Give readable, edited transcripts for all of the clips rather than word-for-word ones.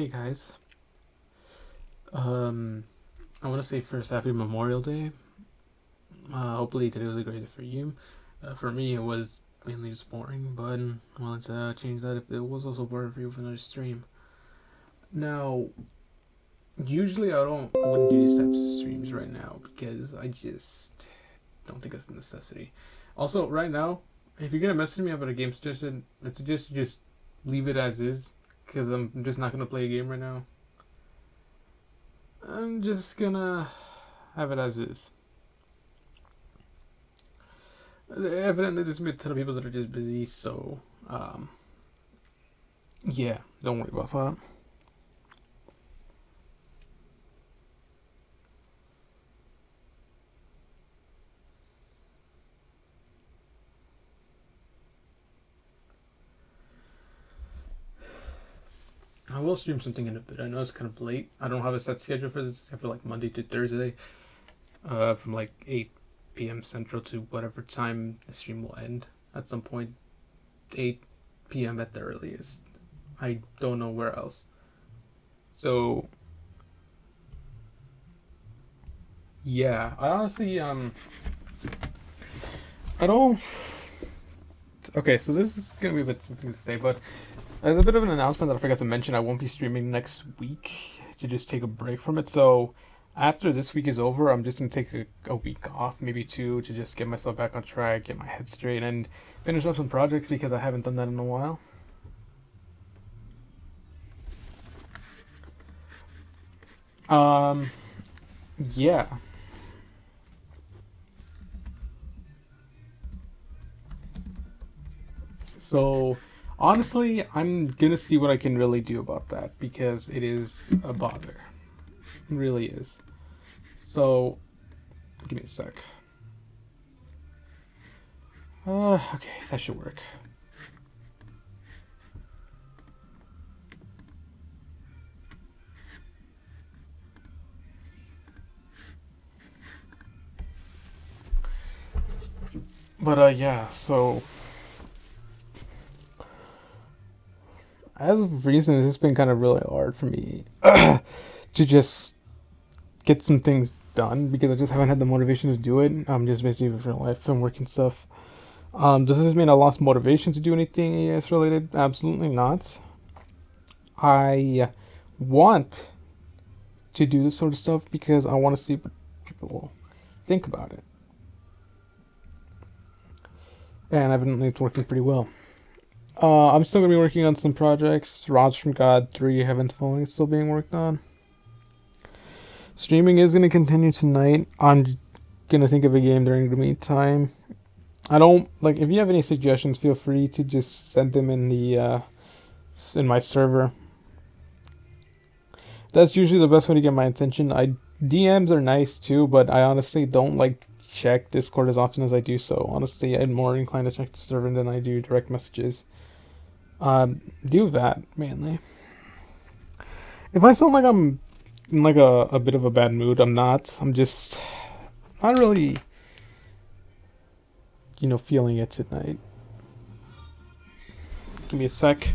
Hey guys. Um, I want to say first happy Memorial Day. Hopefully today was a great day for you. For me, it was mainly just boring, but I wanted to change that if it was also boring for you with another stream. Now, usually I wouldn't do these types of streams right now because I just don't think it's a necessity. Also, right now, if you're gonna message me about a game suggestion, I suggest you just leave it as is because I'm just not gonna play a game right now. I'm just gonna have it as is. Evidently, there's a ton of people that are just busy, so um, yeah, don't worry about that. I will stream something in a bit. I know it's kind of late. I don't have a set schedule for this except for like Monday to Thursday, from like 8 p.m. Central to whatever time the stream will end. At some point, 8 p.m. at the earliest. I don't know where else. So yeah, I honestly I don't. Okay, so this is gonna be a bit something to say, but there's a bit of an announcement that I forgot to mention. I won't be streaming next week to just take a break from it. So after this week is over, I'm just gonna take a week off, maybe two, to just get myself back on track, get my head straight, and finish up some projects because I haven't done that in a while. Um, yeah. So honestly, I'm gonna see what I can really do about that because it is a bother. It really is. So give me a sec. Okay, that should work. But yeah, so as of recent, it's been kind of really hard for me to just get some things done because I just haven't had the motivation to do it. I'm just busy with real life and work and stuff. Does this mean I lost motivation to do anything AS related? Absolutely not. I want to do this sort of stuff because I want to see what people think about it. And evidently it's working pretty well. I'm still going to be working on some projects. Rods from God 3 Heaven's Falling is still being worked on. Streaming is going to continue tonight. I'm going to think of a game during the meantime. I don't like if you have any suggestions, feel free to just send them in my server. That's usually the best way to get my attention. I DMs are nice too, but I honestly don't like check Discord as often as I do so. Honestly, I'm more inclined to check the server than I do direct messages. Do that mainly. If I sound like I'm in like a bit of a bad mood, I'm not. I'm just not really, feeling it tonight. Give me a sec.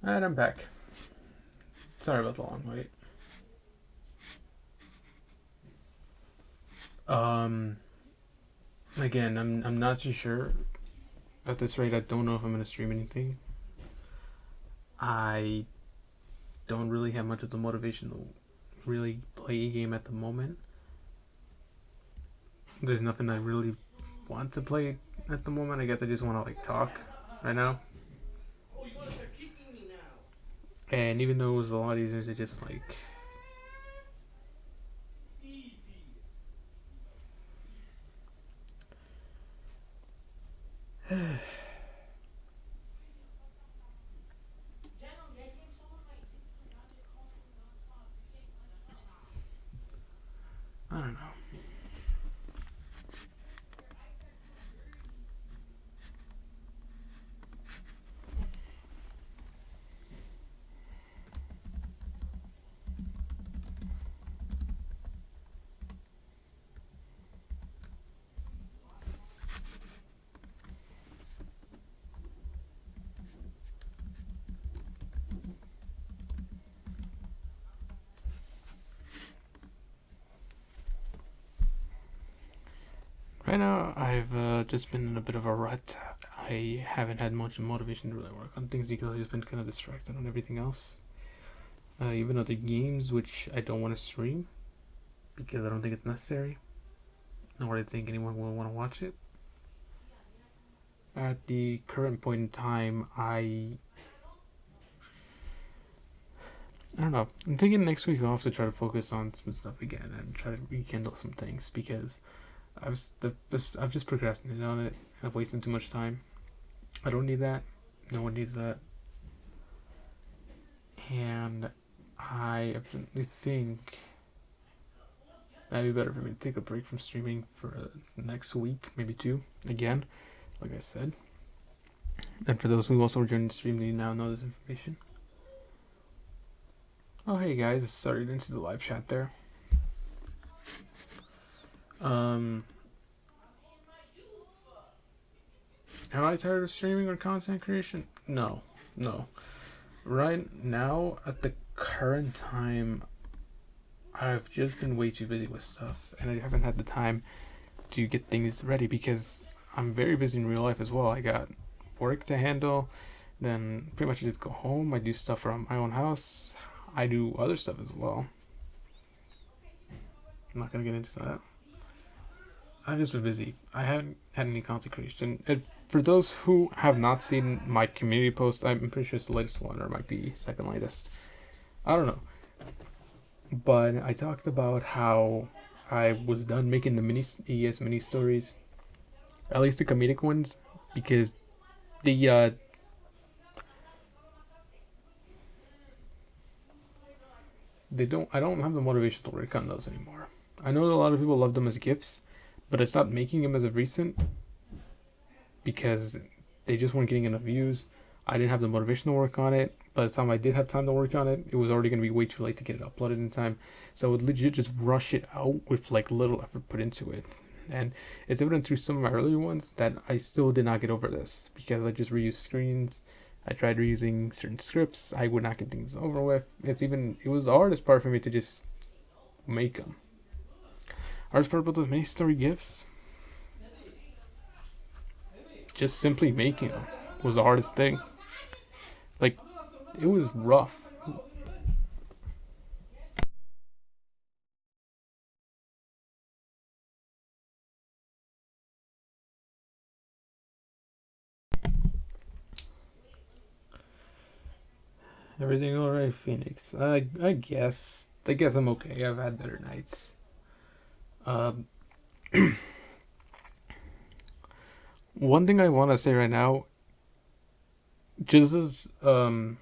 And I'm back. Sorry about the long wait. Again, I'm not too sure. At this rate, I don't know if I'm gonna stream anything. I don't really have much of the motivation to really play a game at the moment. There's nothing I really want to play at the moment. I guess I just want to talk right now. And even though it was a lot easier to just I don't know. Right now, I've just been in a bit of a rut. I haven't had much motivation to really work on things because I've just been kind of distracted on everything else. Even other games which I don't want to stream because I don't think it's necessary, nor do I think anyone will want to watch it. At the current point in time, I don't know. I'm taking next week off to try to focus on some stuff again and try to rekindle some things because I've just procrastinated on it. I've wasted too much time. I don't need that. No one needs that. And I absolutely think that'd be better for me to take a break from streaming for next week, maybe two, again, like I said. And for those who also joined the stream, they now know this information. Oh, hey guys, sorry, didn't see the live chat there. Am I tired of streaming or content creation? No. Right now, at the current time, I've just been way too busy with stuff, and I haven't had the time to get things ready because I'm very busy in real life as well. I got work to handle, then pretty much just go home. I do stuff around my own house. I do other stuff as well. I'm not gonna get into that. I've just been busy. I haven't had any content creation. For those who have not seen my community post, I'm pretty sure it's the latest one, or it might be second latest. I don't know. But I talked about how I was done making the ES mini stories, at least the comedic ones, because the I don't have the motivation to work on those anymore. I know that a lot of people love them as gifts, but I stopped making them as of recent because they just weren't getting enough views. I didn't have the motivation to work on it. By the time I did have time to work on it, it was already going to be way too late to get it uploaded in time. So I would legit just rush it out with little effort put into it. And it's evident through some of my earlier ones that I still did not get over this because I just reused screens. I tried reusing certain scripts. I would not get things over with. It was the hardest part for me to just make them. Hardest part about those mini story gifts, just simply making them was the hardest thing. It was rough. Everything alright, Phoenix? I guess I'm okay. I've had better nights. One thing I want to say right now, just as to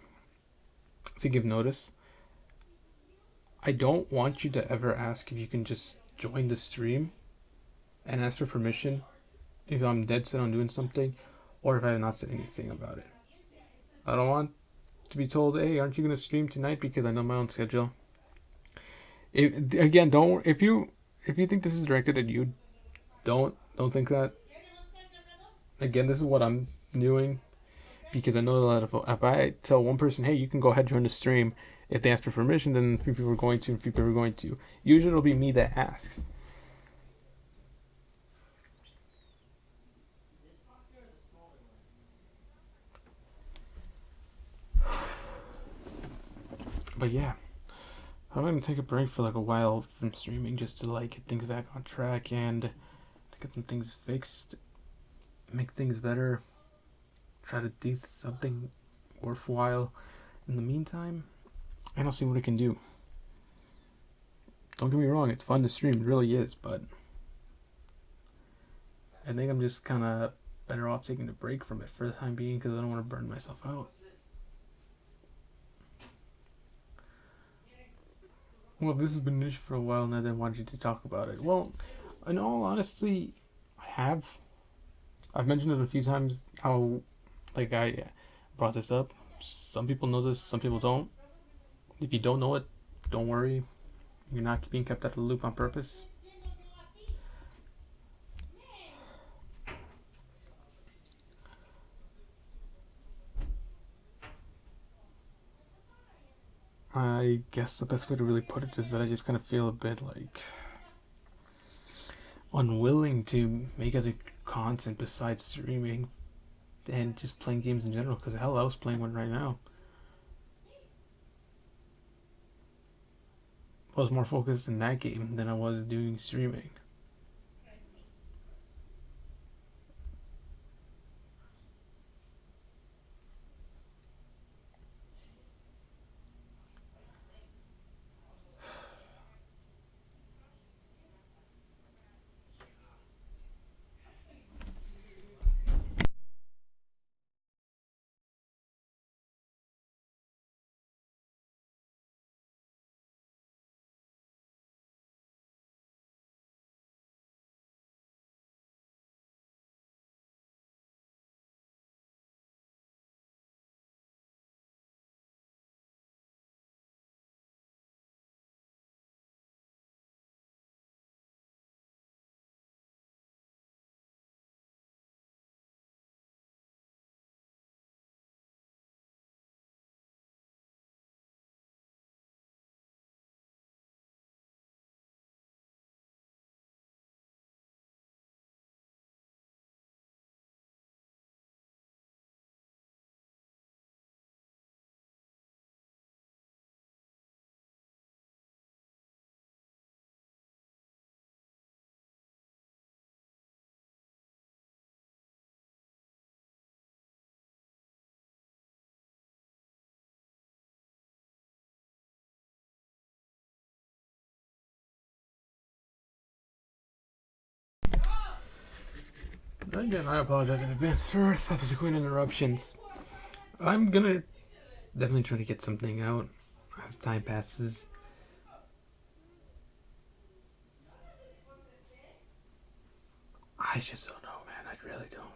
give notice, I don't want you to ever ask if you can just join the stream and ask for permission if I'm dead set on doing something or if I have not said anything about it. I don't want to be told, hey, aren't you going to stream tonight because I know my own schedule. If you think this is directed at you, don't think that. Again, this is what I'm doing. because I know a lot of, if I tell one person, hey, you can go ahead and join the stream, if they ask for permission, then 3 people are going to, and 3 people are going to. Usually it'll be me that asks. But yeah, I'm gonna take a break for like a while from streaming just to like get things back on track and to get some things fixed, make things better, try to do something worthwhile in the meantime, and I'll see what I can do. Don't get me wrong, it's fun to stream, it really is, but I think I'm just kind of better off taking a break from it for the time being because I don't want to burn myself out. Well, this has been an issue for a while now, then why did you talk about it? Well, in all honesty, I have. I've mentioned it a few times how, like, I brought this up. Some people know this, some people don't. If you don't know it, don't worry. You're not being kept out of the loop on purpose. I guess the best way to really put it is that I just kind of feel a bit like unwilling to make other content besides streaming and just playing games in general, because hell, I was playing one right now. I was more focused in that game than I was doing streaming. Again, I apologize in advance for subsequent interruptions. I'm gonna definitely try to get something out as time passes. I just don't know, man. I really don't.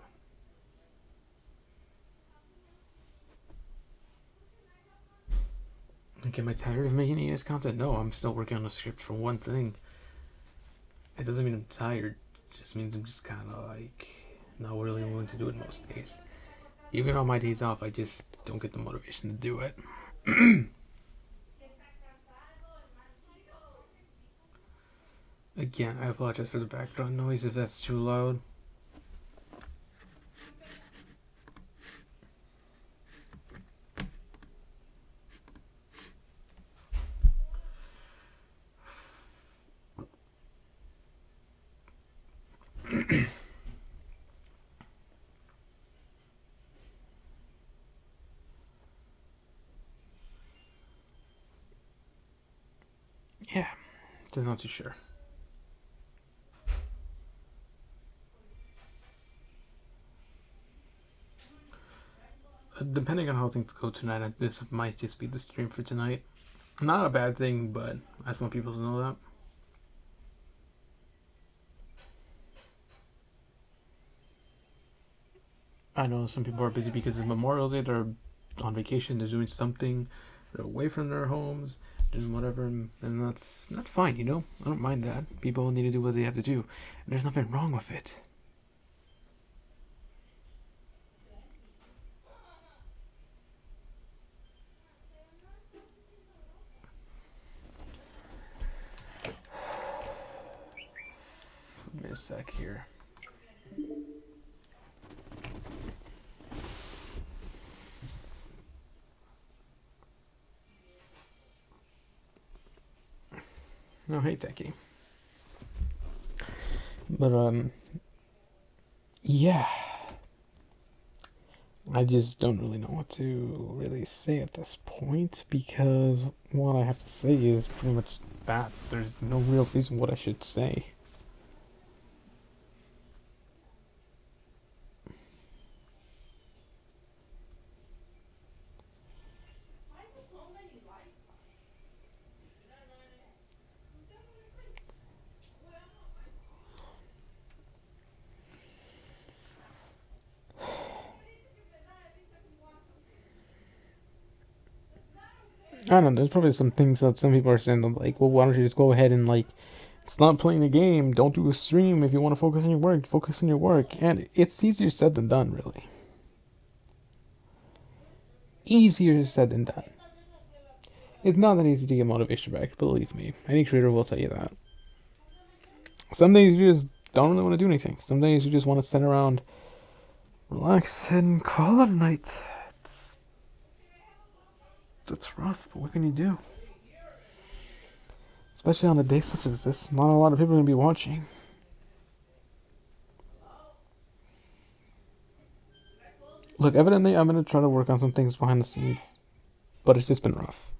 Like, am I tired of making ES content? No, I'm still working on a script for one thing. It doesn't mean I'm tired. It just means I'm just kind of like not really willing to do it most days. Even on my days off, I just don't get the motivation to do it. Again, I apologize for the background noise if that's too loud. Yeah, just not too sure. Depending on how things go tonight, this might just be the stream for tonight. Not a bad thing, but I just want people to know that. I know some people are busy because of Memorial Day. They're on vacation. They're doing something. They're away from their homes, doing whatever, and that's fine. You know, I don't mind that. People need to do what they have to do, and there's nothing wrong with it. a sec here. No, hey, Techie. But, yeah. I just don't really know what to really say at this point because what I have to say is pretty much that. There's no real reason what I should say. I don't know, there's probably some things that some people are saying, like, well, why don't you just go ahead and, like, stop playing the game, don't do a stream if you want to focus on your work, focus on your work. And it's easier said than done, really. Easier said than done. It's not that easy to get motivation back, believe me. Any creator will tell you that. Some days you just don't really want to do anything. Some days you just want to sit around, relax, and call it a night. It's rough, but what can you do? Especially on a day such as this, not a lot of people are going to be watching. Look, evidently I'm going to try to work on some things behind the scenes, but it's just been rough.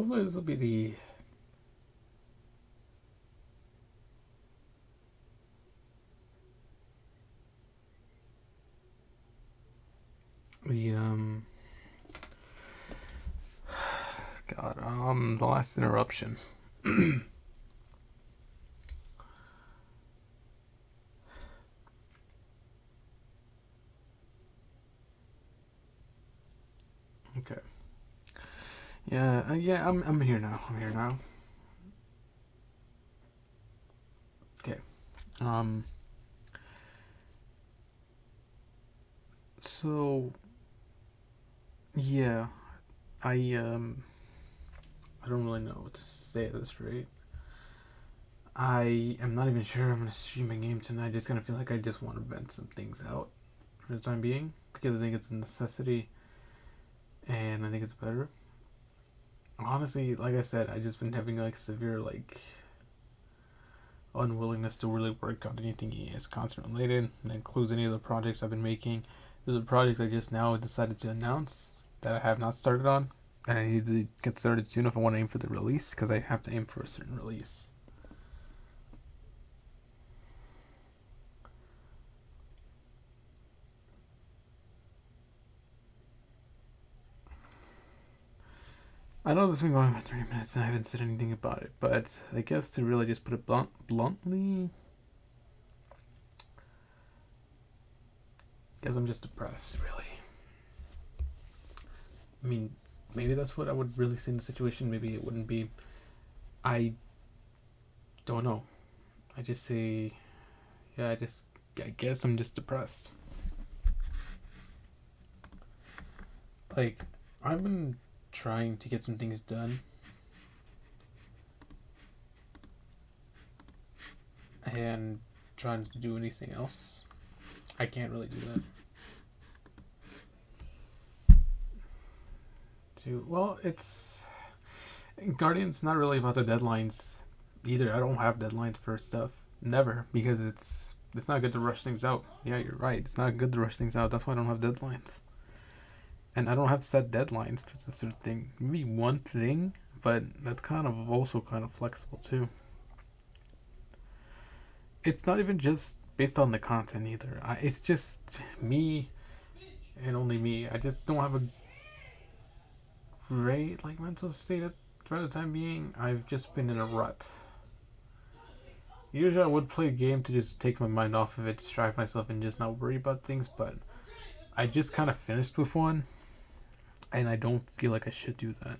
hopefully this will be the the last interruption. Okay. Yeah, I'm here now. I'm here now. Okay. So yeah, I don't really know what to say at this rate. I am not even sure I'm gonna stream a game tonight. It's gonna feel like I just want to vent some things out for the time being because I think it's a necessity, and I think it's better. Honestly, like I said, I just been having like severe like unwillingness to really work on anything ES content related. That includes any of the projects I've been making. There's a project I just now decided to announce that I have not started on, and I need to get started soon if I want to aim for the release, because I have to aim for a certain release. I know this has been going for 3 minutes and I haven't said anything about it, but I guess to really just put it bluntly, I guess I'm just depressed, really. I mean, maybe that's what I would really say in the situation. Maybe it wouldn't be. I don't know. I just say, yeah, I guess I'm just depressed. Like, I've been trying to get some things done, and trying to do anything else, I can't really do that. Well, it's Guardian's not really about the deadlines either. I don't have deadlines for stuff, never, because it's not good to rush things out. Yeah, you're right. It's not good to rush things out. That's why I don't have deadlines. And I don't have set deadlines for this sort of thing. Maybe one thing, but that's kind of also kind of flexible too. It's not even just based on the content either. It's just me and only me. I just don't have a great like mental state for the time being. I've just been in a rut. Usually I would play a game to just take my mind off of it, distract myself, and just not worry about things, but I just kind of finished with one, and I don't feel like I should do that.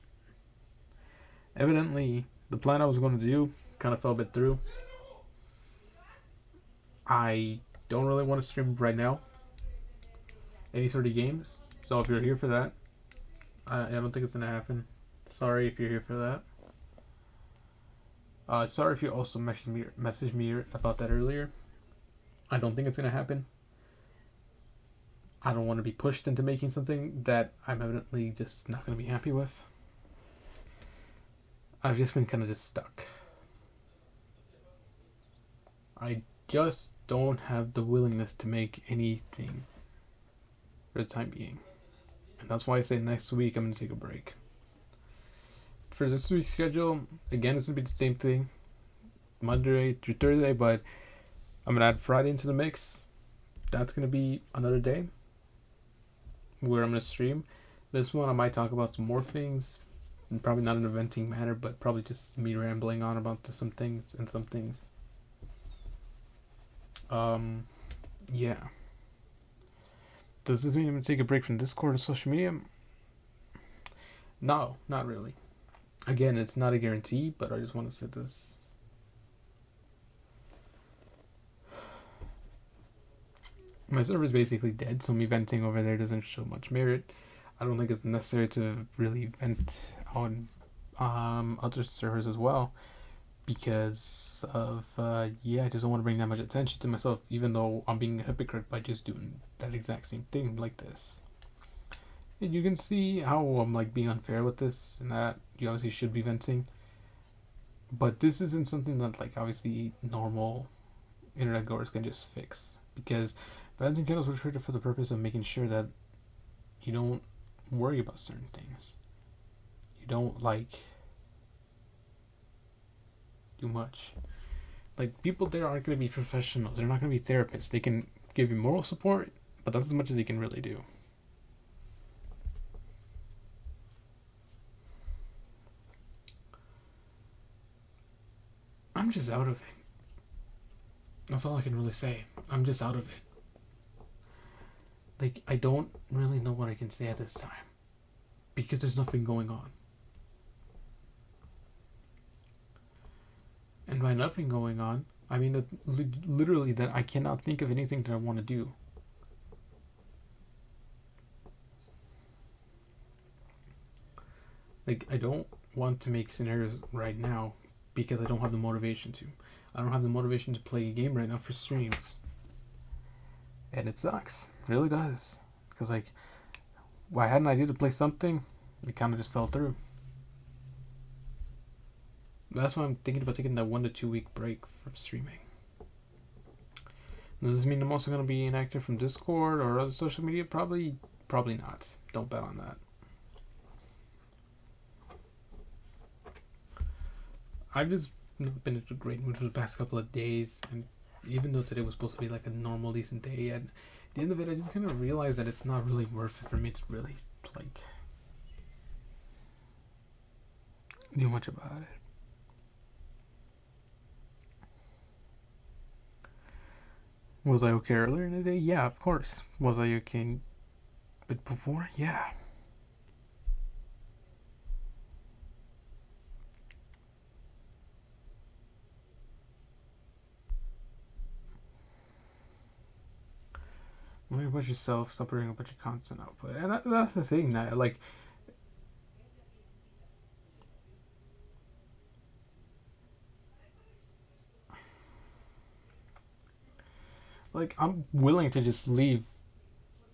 Evidently, the plan I was going to do kind of fell a bit through. I don't really want to stream right now any sort of games, so if you're here for that, I don't think it's going to happen. Sorry if you're here for that. Sorry if you also messaged me about that earlier. I don't think it's going to happen. I don't want to be pushed into making something that I'm evidently just not going to be happy with. I've just been kind of just stuck. I just don't have the willingness to make anything for the time being. And that's why I say next week I'm going to take a break. For this week's schedule, again, it's going to be the same thing. Monday through Thursday, but I'm going to add Friday into the mix. That's going to be another day where I'm going to stream. This one I might talk about some more things. And probably not in a venting manner, but probably just me rambling on about some things. Yeah. Does this mean I'm going to take a break from Discord or social media? No, not really. Again, it's not a guarantee, but I just want to say this. My server is basically dead, so me venting over there doesn't show much merit. I don't think it's necessary to really vent on other servers as well, because of I just don't want to bring that much attention to myself, even though I'm being a hypocrite by just doing that exact same thing like this. And you can see how I'm like being unfair with this, and that you obviously should be venting, but this isn't something that like obviously normal internet goers can just fix, because venting channels were created for the purpose of making sure that you don't worry about certain things. You don't like too much. Like, people there aren't going to be professionals. They're not going to be therapists. They can give you moral support, but that's as much as they can really do. I'm just out of it. That's all I can really say. I'm just out of it. Like, I don't really know what I can say at this time. Because there's nothing going on. And by nothing going on, I mean that literally that I cannot think of anything that I want to do. Like, I don't want to make scenarios right now because I don't have the motivation to. I don't have the motivation to play a game right now for streams. And it sucks. It really does. Because, like, I had an idea to play something, it kind of just fell through. That's why I'm thinking about taking that 1 to 2 week break from streaming. Does this mean I'm also going to be inactive from Discord or other social media? Probably not. Don't bet on that. I've just not been in a great mood for the past couple of days, and even though today was supposed to be like a normal, decent day, at the end of it, I just kind of realized that it's not really worth it for me to really, like, do much about it. Was I okay earlier in the day? Yeah, of course. Was I okay but before? Yeah. Worry about yourself, stop worrying about your content output. And that's the thing that, like, I'm willing to just leave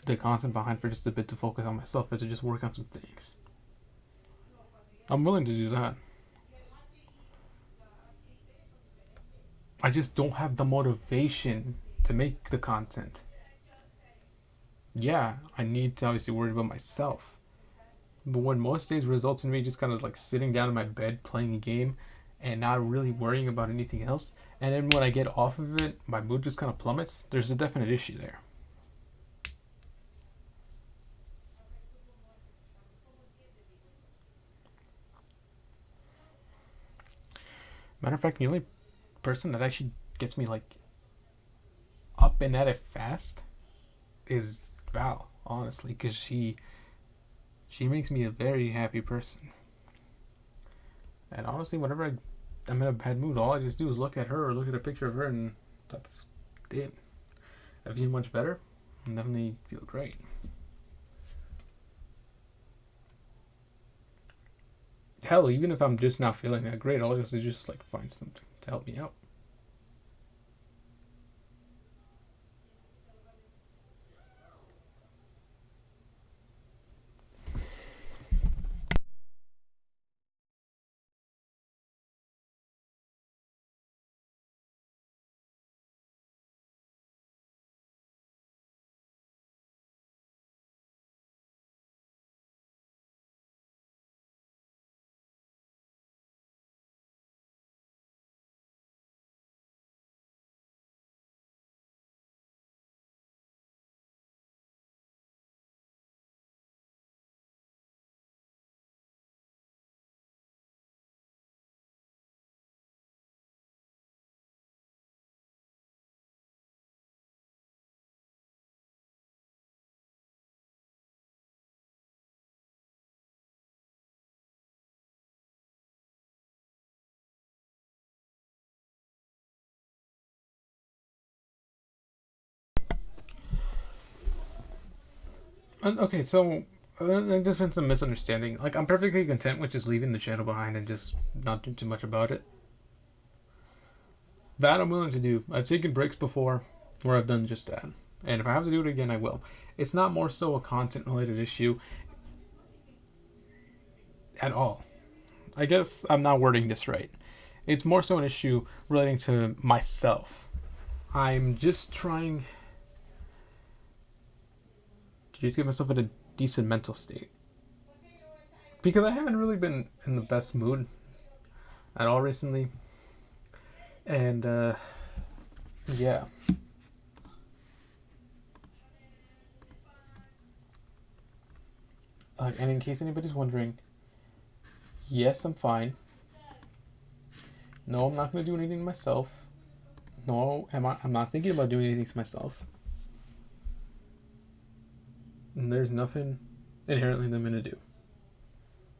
the content behind for just a bit to focus on myself or to just work on some things. I'm willing to do that. I just don't have the motivation to make the content. Yeah, I need to obviously worry about myself. But when most days results in me just kind of like sitting down in my bed playing a game and not really worrying about anything else, and then when I get off of it, my mood just kind of plummets, there's a definite issue there. Matter of fact, the only person that actually gets me like up and at it fast is Val, honestly, because she makes me a very happy person. And honestly, whenever I'm in a bad mood, all I just do is look at her or look at a picture of her, and that's it. I feel much better. I definitely feel great. Hell, even if I'm just not feeling that great, all I just do is just like find something to help me out. And, okay, so there's been some misunderstanding. Like, I'm perfectly content with just leaving the channel behind and just not doing too much about it. That I'm willing to do. I've taken breaks before where I've done just that. And if I have to do it again, I will. It's not more so a content related issue at all. I guess I'm not wording this right. It's more so an issue relating to myself. I'm just trying to just get myself in a decent mental state. Because I haven't really been in the best mood at all recently. And yeah. And in case anybody's wondering, yes, I'm fine. No, I'm not going to do anything to myself. No, I'm not thinking about doing anything to myself. And there's nothing inherently that I'm going to do.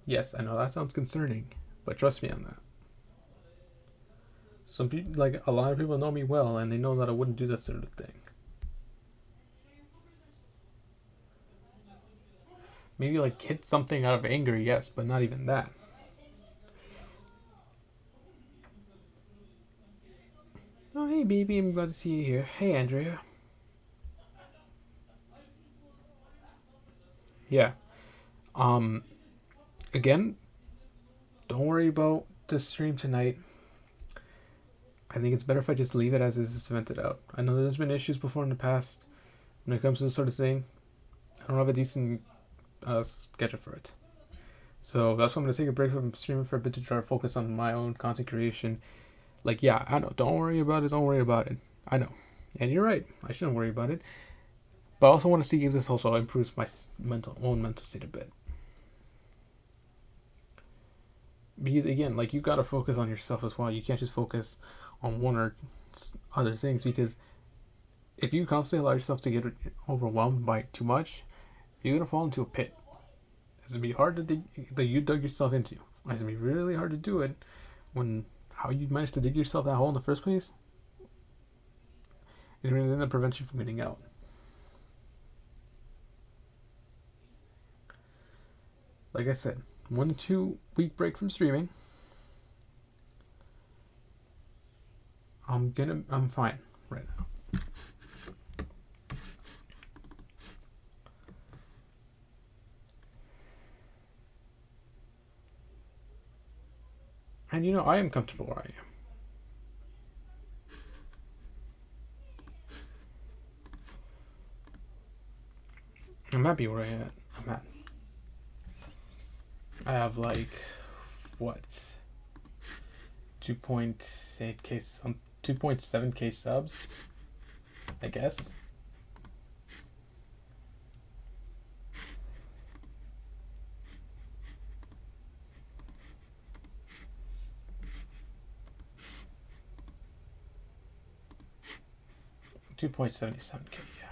Yes, I know that sounds concerning, but trust me on that. Some people, like a lot of people, know me well, and they know that I wouldn't do that sort of thing. Maybe like hit something out of anger, yes, but not even that. Oh, hey, baby, I'm glad to see you here. Hey, Andrea. Yeah. Um. Again, don't worry about the stream tonight. I think it's better if I just leave it as is, just vent it out. I know there's been issues before in the past when it comes to this sort of thing. I don't have a decent schedule for it. So that's why I'm going to take a break from streaming for a bit to try to focus on my own content creation. Like, yeah, I know. Don't worry about it. Don't worry about it. I know. And you're right. I shouldn't worry about it. But I also want to see if this also improves my own mental state a bit. Because, again, like, you got to focus on yourself as well. You can't just focus on one or other things, because if you constantly allow yourself to get overwhelmed by too much, you're going to fall into a pit. It's going to be hard to dig, that you dug yourself into. It's going to be really hard to do it when how you managed to dig yourself that hole in the first place, it really then prevents you from getting out. Like I said, 1 to 2 week break from streaming. I'm fine right now. And you know, I am comfortable where I am. I'm happy where I'm at. I have like, what, 2.8k, 2.7k subs, I guess. $2.77k, yeah.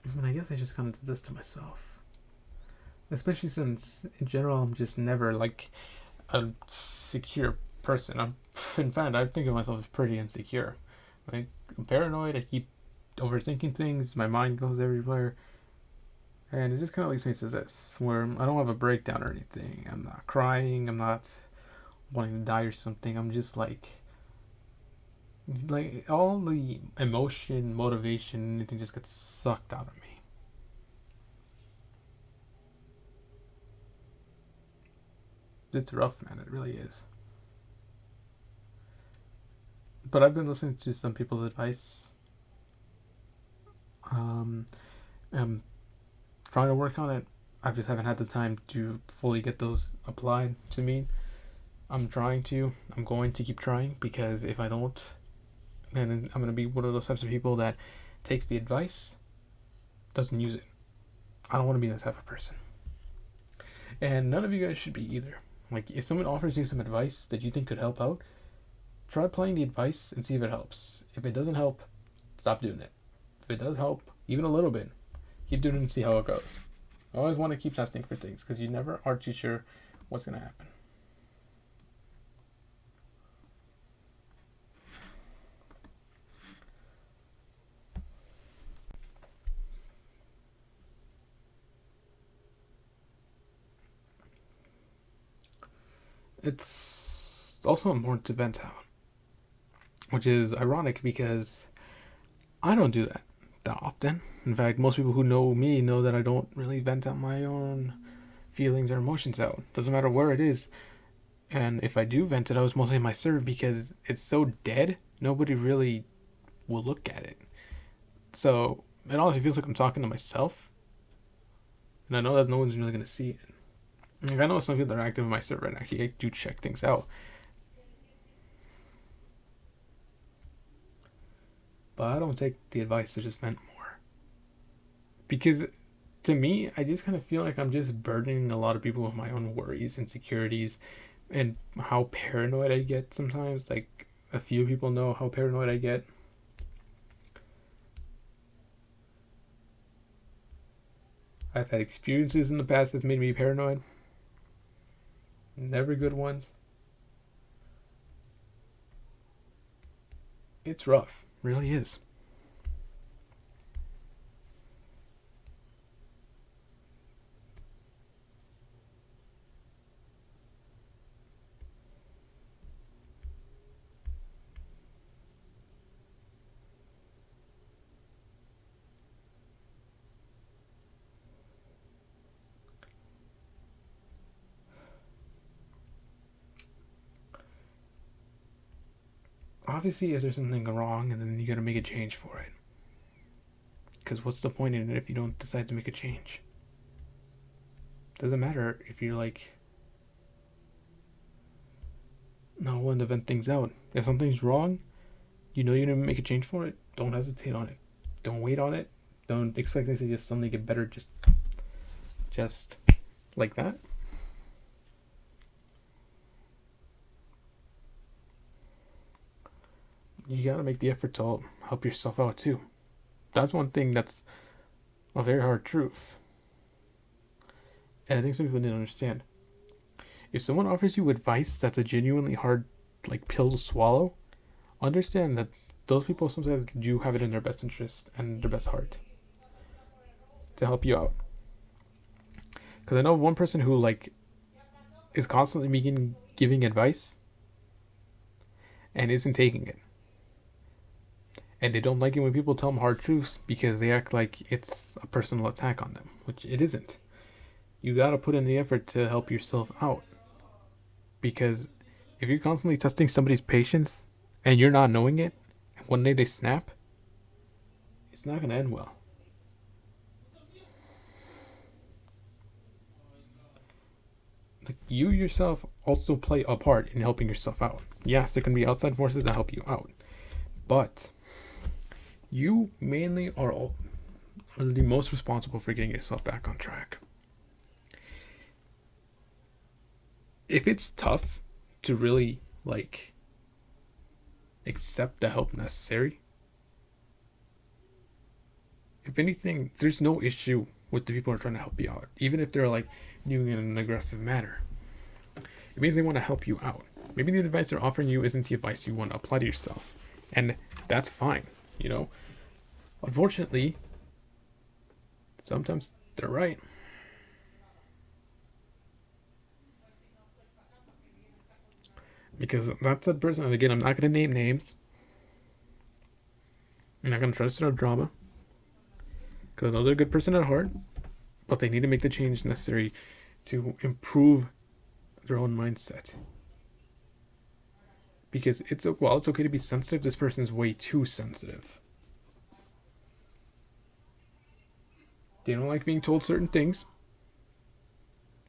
I mean, I guess I just kind of did this to myself. Especially since, in general, I'm just never like a secure person. In fact, I think of myself as pretty insecure. Like, I'm paranoid. I keep overthinking things. My mind goes everywhere, and it just kind of leads me to this, where I don't have a breakdown or anything. I'm not crying. I'm not wanting to die or something. I'm just like all the emotion, motivation, anything just gets sucked out of me. It's rough, man. It really is. But I've been listening to some people's advice. I'm trying to work on it. I just haven't had the time to fully get those applied to me. I'm trying to. I'm going to keep trying, because if I don't, then I'm going to be one of those types of people that takes the advice, doesn't use it. I don't want to be that type of person. And none of you guys should be either. Like, if someone offers you some advice that you think could help out, try playing the advice and see if it helps. If it doesn't help, stop doing it. If it does help, even a little bit, keep doing it and see how it goes. I always want to keep testing for things, because you never are too sure what's going to happen. It's also important to vent out, which is ironic because I don't do that. that often. In fact, most people who know me know that I don't really vent out my own feelings or emotions out. Doesn't matter where it is. And if I do vent it out, it's mostly in my server because it's so dead, nobody really will look at it. So it honestly feels like I'm talking to myself. And I know that no one's really going to see it. Like, I know some people that are active in my server and actually do check things out. But I don't take the advice to just vent more. Because to me, I just kind of feel like I'm just burdening a lot of people with my own worries, insecurities, and how paranoid I get sometimes. Like, a few people know how paranoid I get. I've had experiences in the past that's made me paranoid. Never good ones. It's rough. It really is. Obviously, if there's something wrong, and then you gotta make a change for it. Because what's the point in it if you don't decide to make a change? Doesn't matter if you're like not willing to vent things out. If something's wrong, you know you're gonna make a change for it. Don't hesitate on it. Don't wait on it. Don't expect things to just suddenly get better just like that. You gotta make the effort to help yourself out too. That's one thing that's a very hard truth. And I think some people didn't understand. If someone offers you advice that's a genuinely hard like pill to swallow, understand that those people sometimes do have it in their best interest and their best heart to help you out. Because I know one person who like is constantly giving advice and isn't taking it. And they don't like it when people tell them hard truths because they act like it's a personal attack on them, which it isn't. You gotta put in the effort to help yourself out. Because if you're constantly testing somebody's patience and you're not knowing it, and one day they snap, it's not gonna end well. Like, you yourself also play a part in helping yourself out. Yes, there can be outside forces that help you out, but you mainly are the most responsible for getting yourself back on track. If it's tough to really like accept the help necessary, if anything, there's no issue with the people who are trying to help you out, even if they're like doing it in an aggressive manner. It means they want to help you out. Maybe the advice they're offering you isn't the advice you want to apply to yourself, and that's fine. You know, unfortunately, sometimes they're right. Because that's a person, and again, I'm not going to name names. I'm not going to try to start up drama. Because I know they're a good person at heart, but they need to make the change necessary to improve their own mindset. Because it's okay to be sensitive. This person is way too sensitive. They don't like being told certain things.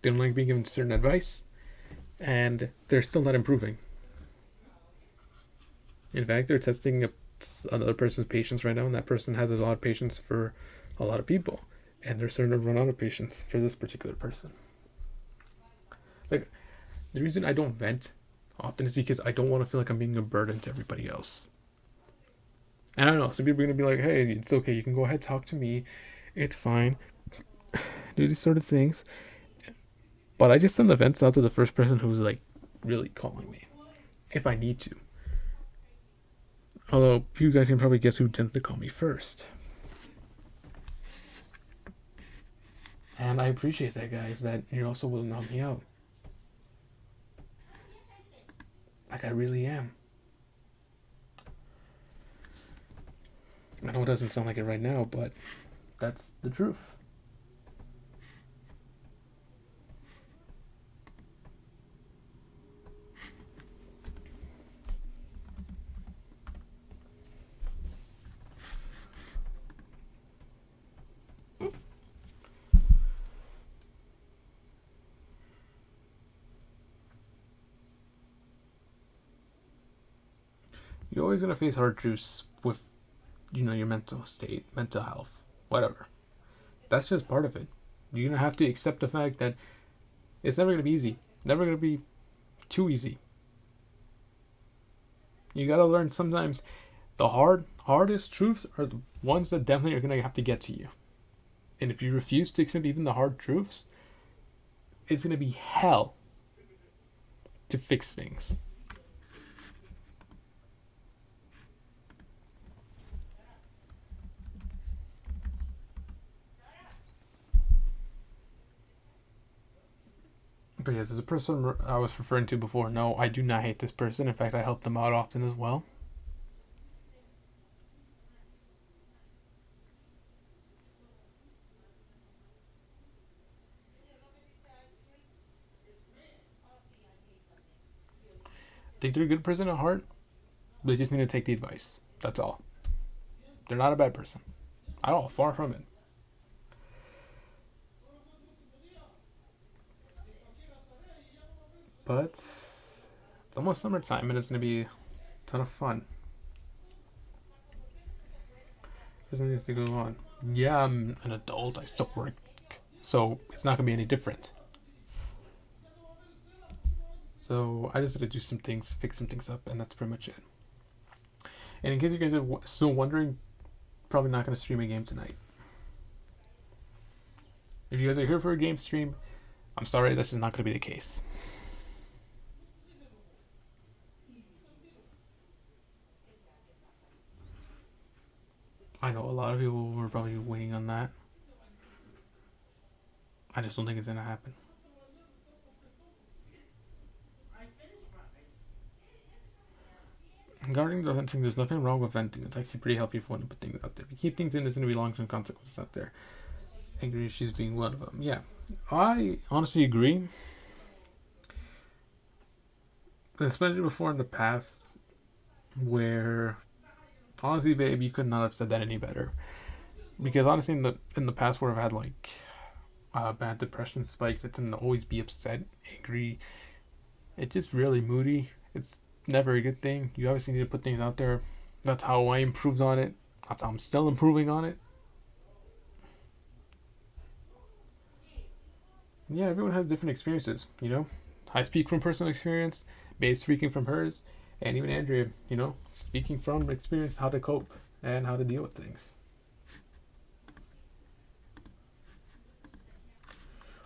They don't like being given certain advice. And they're still not improving. In fact, they're testing another person's patience right now, and that person has a lot of patience for a lot of people. And they're starting to run out of patience for this particular person. Like, the reason I don't vent often is because I don't want to feel like I'm being a burden to everybody else. And I don't know, some people are going to be like, hey, it's okay, you can go ahead, talk to me. It's fine. Do these sort of things. But I just send the vents out to the first person who's like really calling me, if I need to. Although you guys can probably guess who tends to call me first. And I appreciate that, guys, that you're also willing to help me out. Like, I really am. I know it doesn't sound like it right now, but that's the truth. You're always going to face hard truths with, your mental state, mental health, whatever. That's just part of it. You're going to have to accept the fact that it's never going to be easy. Never going to be too easy. You got to learn sometimes the hardest truths are the ones that definitely are going to have to get to you. And if you refuse to accept even the hard truths, it's going to be hell to fix things. But yes, as a person I was referring to before, no, I do not hate this person. In fact, I help them out often as well. I think they're a good person at heart. They just need to take the advice. That's all. They're not a bad person. At all. Far from it. But it's almost summertime and it's going to be a ton of fun. There's nothing to go on. Yeah, I'm an adult. I still work. So it's not going to be any different. So I just had to do some things, fix some things up, and that's pretty much it. And in case you guys are still wondering, probably not going to stream a game tonight. If you guys are here for a game stream, I'm sorry, that's just not going to be the case. I know a lot of people were probably waiting on that. I just don't think it's going to happen. Regarding the venting, there's nothing wrong with venting. It's actually pretty healthy if you want to put things out there. If you keep things in, there's going to be long-term consequences out there. Angry issues being one of them. Yeah, I honestly agree. Especially before in the past, where honestly, babe, you could not have said that any better. Because honestly, in the past, where I've had like bad depression spikes, I tend to always be upset, angry. It's just really moody. It's never a good thing. You obviously need to put things out there. That's how I improved on it. That's how I'm still improving on it. Yeah, everyone has different experiences, I speak from personal experience, Babe speaking from hers, and even Andrea, speaking from experience how to cope and how to deal with things.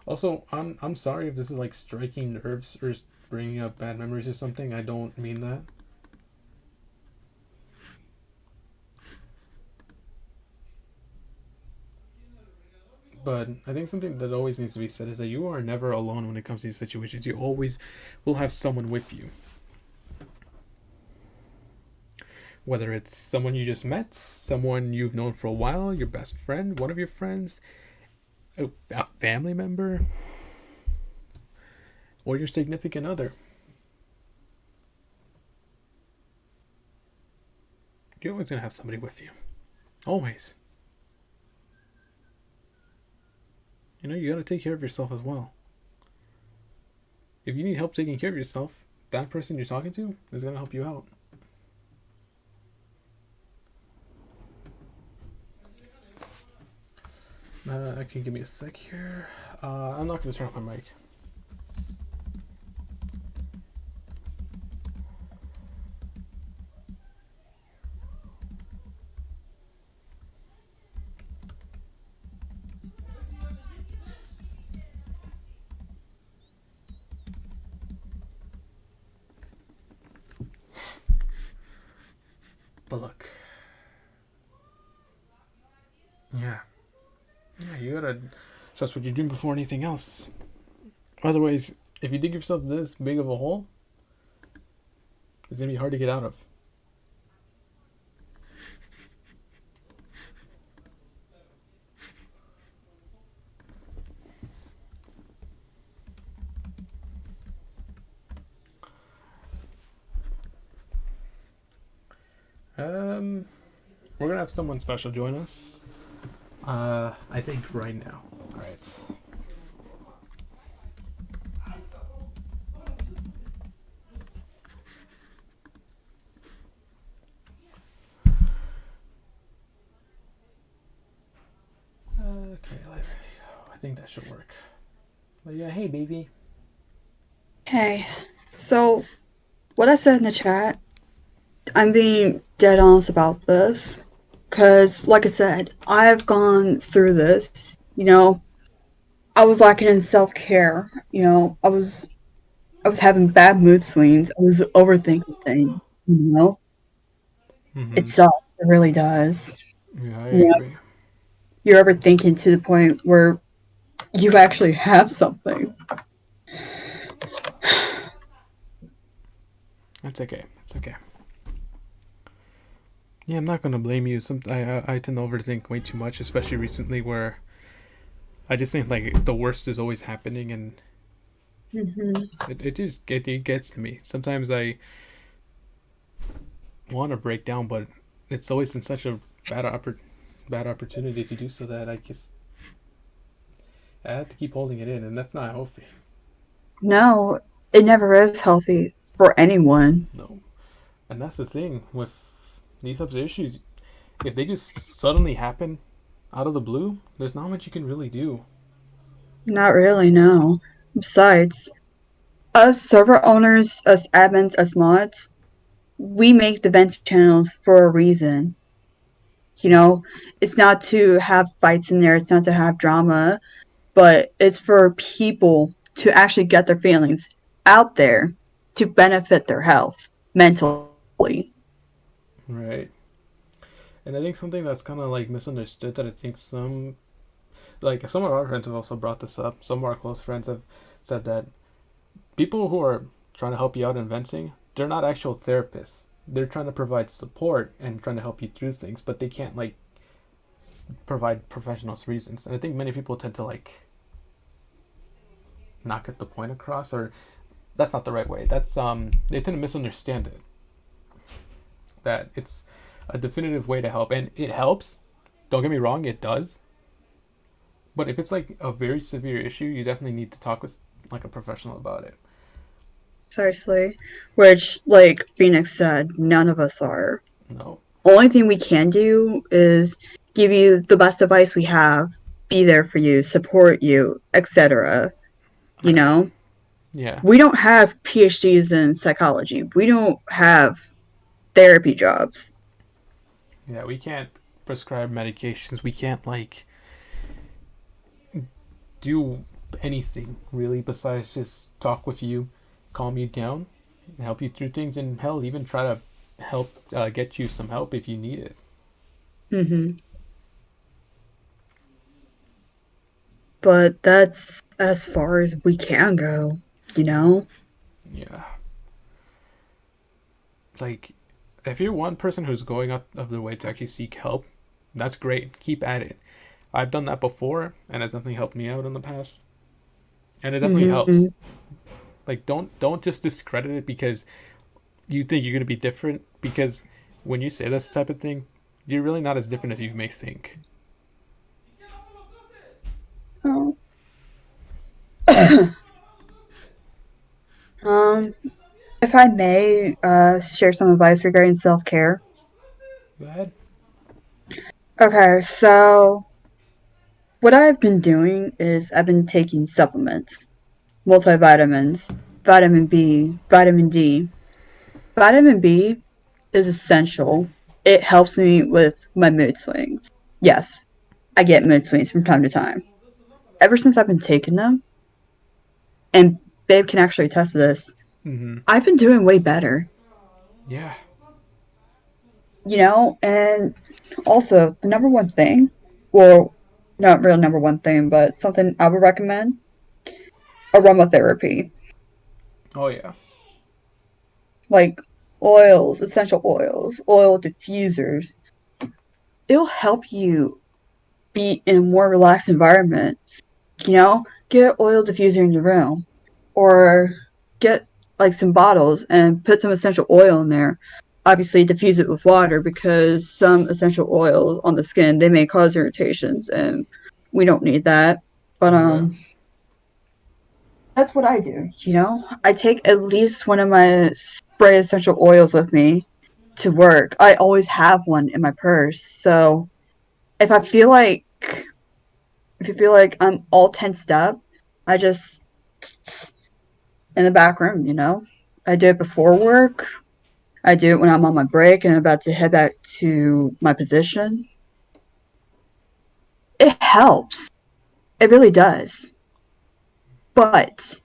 Also, I'm sorry if this is like striking nerves or bringing up bad memories or something. I don't mean that. But I think something that always needs to be said is that you are never alone when it comes to these situations. You always will have someone with you. Whether it's someone you just met, someone you've known for a while, your best friend, one of your friends, a family member, or your significant other. You're always going to have somebody with you. Always. You got to take care of yourself as well. If you need help taking care of yourself, that person you're talking to is going to help you out. Actually, give me a sec here. I'm not going to turn off my mic. But look. Yeah, you gotta trust what you're doing before anything else. Otherwise, if you dig yourself this big of a hole, it's gonna be hard to get out of. Um, we're gonna have someone special join us. I think right now. All right. Okay, there we go. I think that should work. But yeah, hey baby. Hey, so what I said in the chat, I'm being dead honest about this. Because, like I said, I've gone through this. I was lacking in self care. I was having bad mood swings. I was overthinking things. You know, it Mm-hmm. sucks. It really does. Yeah, I You know, agree. you're overthinking to the point where you actually have something. That's okay. It's okay. Yeah, I'm not gonna blame you. I tend to overthink way too much, especially recently, where I just think like the worst is always happening, and Hmm. it gets to me. Sometimes I want to break down, but it's always in such a bad opportunity to do so that I have to keep holding it in, and that's not healthy. No, it never is healthy for anyone. No, and that's the thing with these types of issues. If they just suddenly happen out of the blue, there's not much you can really do. Not really, no. Besides, us server owners, us admins, us mods, we make the vent channels for a reason. You know, it's not to have fights in there, it's not to have drama, but it's for people to actually get their feelings out there to benefit their health mentally. Right. And I think something that's kind of like misunderstood that I think some of our friends have also brought this up. Some of our close friends have said that people who are trying to help you out in venting, they're not actual therapists. They're trying to provide support and trying to help you through things, but they can't like provide professionals reasons. And I think many people tend to like not get the point across, or that's not the right way. That's they tend to misunderstand it. That it's a definitive way to help, and it helps. Don't get me wrong, it does. But if it's like a very severe issue, you definitely need to talk with like a professional about it. Precisely. Which, like Phoenix said, none of us are. No. Only thing we can do is give you the best advice we have, be there for you, support you, etc. You Right. know, Yeah. we don't have PhDs in psychology. We don't have therapy jobs. Yeah. We can't prescribe medications. We can't like do anything really besides just talk with you, calm you down, and help you through things, and hell, even try to help get you some help if you need it. Hmm. But that's as far as we can go, you know? Yeah. Like, if you're one person who's going out of their way to actually seek help, that's great. Keep at it. I've done that before, and it's definitely helped me out in the past, and it definitely helps. Hmm. Like, don't just discredit it because you think you're gonna be different. Because when you say this type of thing, you're really not as different as you may think. Oh. um, if I may share some advice regarding self care. Go ahead. Okay, so what I've been doing is I've been taking supplements, multivitamins, vitamin B, vitamin D. Vitamin B is essential. It helps me with my mood swings. Yes, I get mood swings from time to time. Ever since I've been taking them, and Babe can actually attest to this, Mm-hmm. I've been doing way better. Yeah. And also the number one thing, well, not real number one thing, but something I would recommend, aromatherapy. Oh yeah. Like oils, essential oils, oil diffusers. It'll help you be in a more relaxed environment. Get an oil diffuser in your room, or get like some bottles and put some essential oil in there. obviously diffuse it with water because some essential oils on the skin they may cause irritations, and we don't need that. But Yeah. that's what I do. I take at least one of my spray essential oils with me to work. I always have one in my purse. So if I feel like if you feel like I'm all tensed up, I just in the back room. I do it before work. I do it when I'm on my break and I'm about to head back to my position. It helps. It really does. But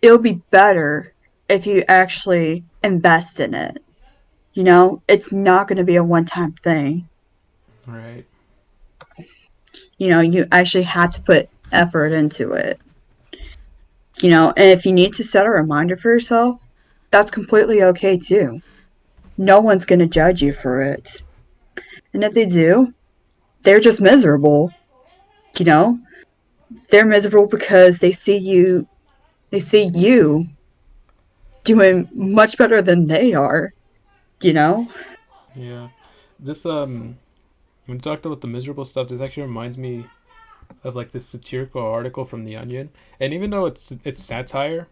it'll be better if you actually invest in it. It's not going to be a one time thing. Right. You actually have to put effort into it. And if you need to set a reminder for yourself, that's completely okay too. No one's going to judge you for it. And if they do, they're just miserable. You know, they're miserable because they see you doing much better than they are, you know? Yeah. This when you talked about the miserable stuff, this actually reminds me of like this satirical article from The Onion. And even though it's satire,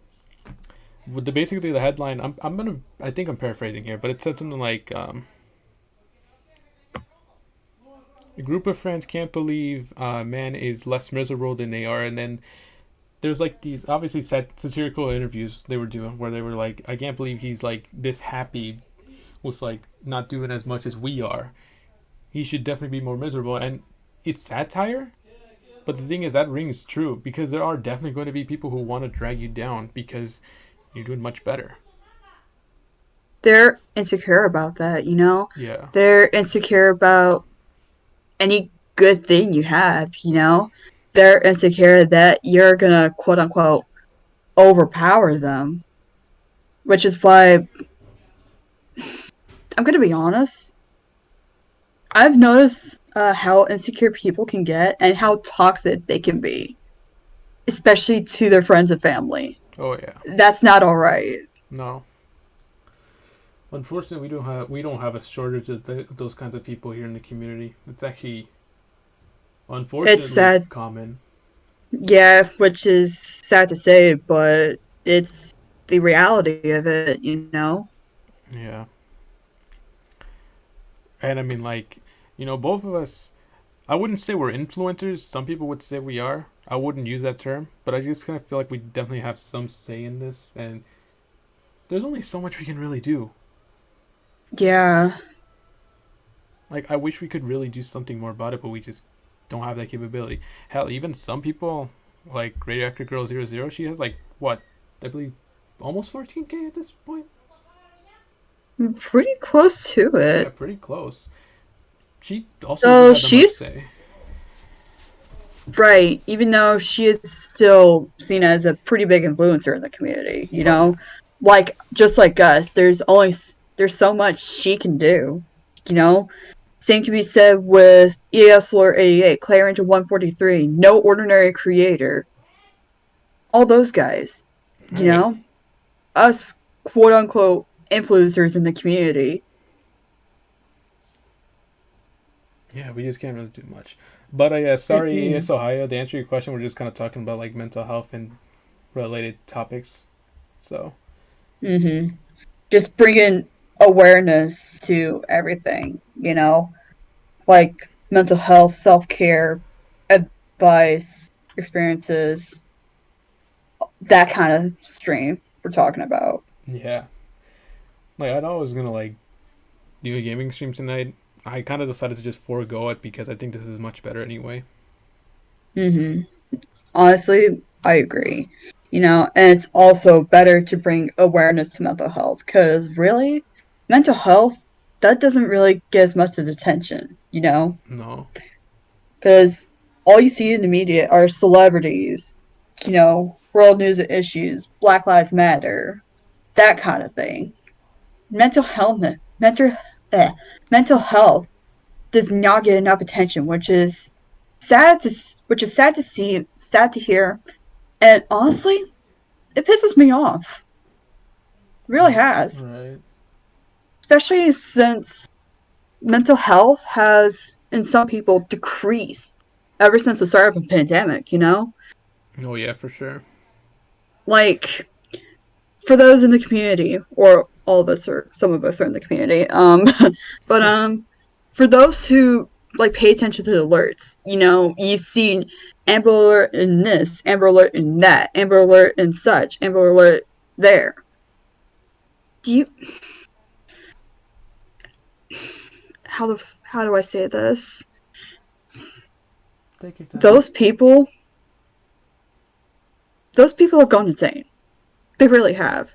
with basically the headline, I think I'm paraphrasing here, but it said something like a group of friends can't believe a man is less miserable than they are, and then there's like these obviously satirical interviews they were doing where they were like, I can't believe he's like this happy with like not doing as much as we are. He should definitely be more miserable, and it's satire. But the thing is, that rings true because there are definitely going to be people who want to drag you down because you're doing much better. They're insecure about that. Yeah. They're insecure about any good thing you have. They're insecure that you're gonna quote unquote overpower them, which is why I'm gonna be honest. I've noticed how insecure people can get and how toxic they can be, especially to their friends and family. Oh yeah. That's not all right. No. Unfortunately, we don't have a shortage of those kinds of people here in the community. It's actually It's unfortunately sad, common. yeah, which is sad to say, but it's the reality of it. Yeah. And I mean, like, both of us. I wouldn't say we're influencers. Some people would say we are. I wouldn't use that term, but I just kind of feel like we definitely have some say in this, and there's only so much we can really do. Yeah, Like, I wish we could really do something more about it, but we just don't have that capability. Hell, even some people, like Radioactive Girl 00, she has like what, I believe, almost 14K at this point. I'm pretty close to Yeah, it. pretty close. She also doesn't So have that much she's say. right, even though she is still seen as a pretty big influencer in the community. Oh yeah. Like just like us, there's so much she can do. You know, same to be said with ES Lore 88, Claire into 143, No Ordinary Creator, all those guys. You Right. know, us quote unquote influencers in the community. Yeah, we just can't really do much. But yeah, sorry, Mm-mm. AS Ohio. To answer your question, we're just kind of talking about like mental health and related topics. So Mm-hmm. Just bringing awareness to everything. Like mental health, self care, advice, experiences, that kind of stream we're talking about. yeah, like I know I was gonna like do a gaming stream tonight. I kind of decided to just forego it because I think this is much better anyway. Hmm. Honestly, I agree. And it's also better to bring awareness to mental health because really, mental health that doesn't really get as much as attention. No. Because all you see in the media are celebrities, world news issues, Black Lives Matter, that kind of thing. Mental health, mental, eh, mental health does not get enough attention, which is sad to see, sad to hear, and honestly, it pisses me off. It really has. Right. especially since mental health has, in some people, decreased ever since the start of the pandemic, you know? Oh yeah, for sure. Like, for those in the community, or all of us, or some of us are in the community, but, for those who, like, pay attention to the alerts, you know, you see Amber Alert in this, Amber Alert in that, Amber Alert in such, Amber Alert there. Do you, how do I say this? Take your time. Those people, those people have gone insane. They really have.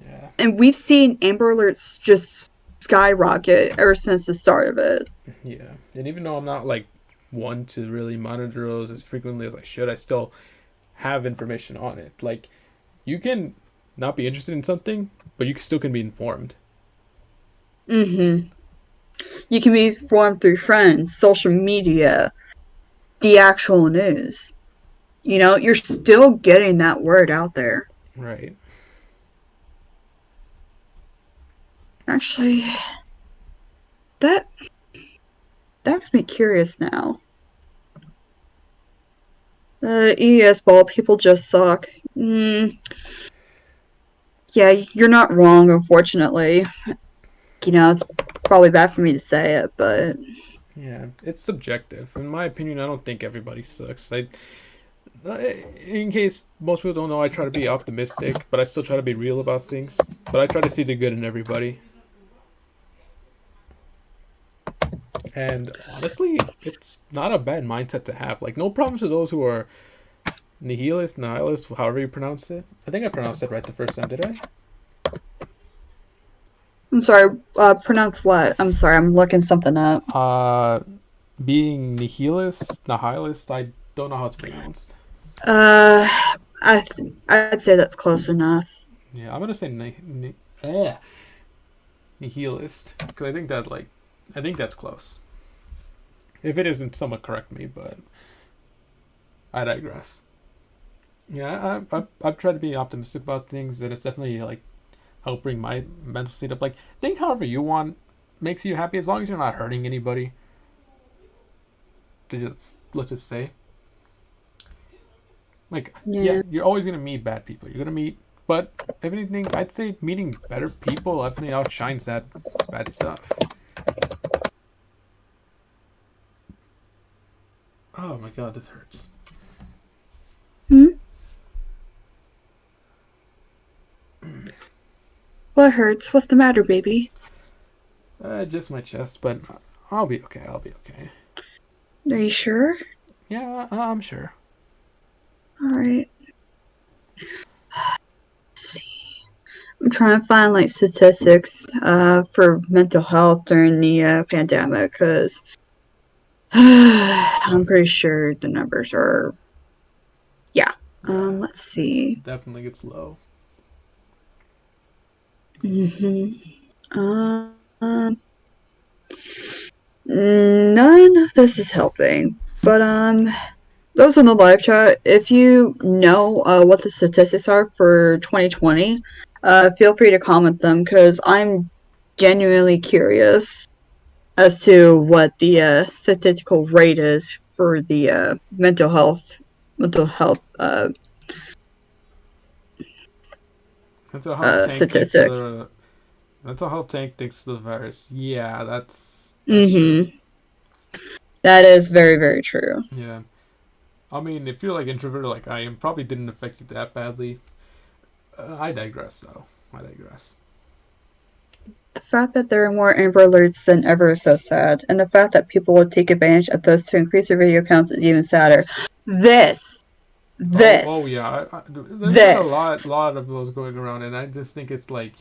Yeah. And we've seen Amber Alerts just skyrocket ever since the start of it. Yeah. And even though I'm not like one to really monitor those as frequently as I should, I still have information on it. Like you can not be interested in something, but you still can be informed. Mm-hmm. You can be informed through friends, social media, the actual news. You know, you're still getting that word out there. Right. Actually, that that makes me curious now. ES ball, people just suck. Yeah, you're not wrong, unfortunately. You know, it's probably bad for me to say it, but Yeah, it's subjective. In my opinion, I don't think everybody sucks. In case most people don't know, I try to be optimistic, but I still try to be real about things. But I try to see the good in everybody. And honestly, it's not a bad mindset to have. Like, no problems with those who are nihilist, however you pronounce it. I think I pronounced it right the first time, did I? I'm sorry, pronounce what? I'm sorry, I'm looking something up. Uh, Being nihilist, I don't know how it's pronounced. Uh, I'd say that's close enough. Yeah, I'm gonna say nihilist because I think that's close. If it isn't, someone correct me, but I digress. Yeah, I've tried to be optimistic about things, and it's definitely like help bring my mental state up. Like think however you want, makes you happy as long as you're not hurting anybody. To just let's just say, like yeah, Yeah. you're always gonna meet bad people. You're gonna meet, but if anything, I'd say meeting better people definitely outshines that bad stuff. Oh my god, this hurts. Hmm? What hurts? What's the matter, baby? Just my chest, but I'll be okay. I'll be okay. Are you sure? Yeah, I'm sure. Alright. I'm trying to find like statistics for mental health during the pandemic because I'm pretty sure the numbers are yeah. Yeah, Let's see. definitely gets low. Mm-hmm. None of this is helping. But those in the live chat, if you know what the statistics are for 2020, feel free to comment them because I'm genuinely curious as to what the statistical rate is for the mental health statistics. Mental health tank thanks to the virus. Yeah, that's true. Mm-hmm. That is very, very true. Yeah, I mean, if you're like introverted like I am, probably didn't affect you that badly. I digress, though. I digress. The fact that there are more Amber Alerts than ever is so sad, and the fact that people would take advantage of this to increase their video counts is even sadder. This, Oh this, yeah. There's been a this. lot of those going around, and I just think it's like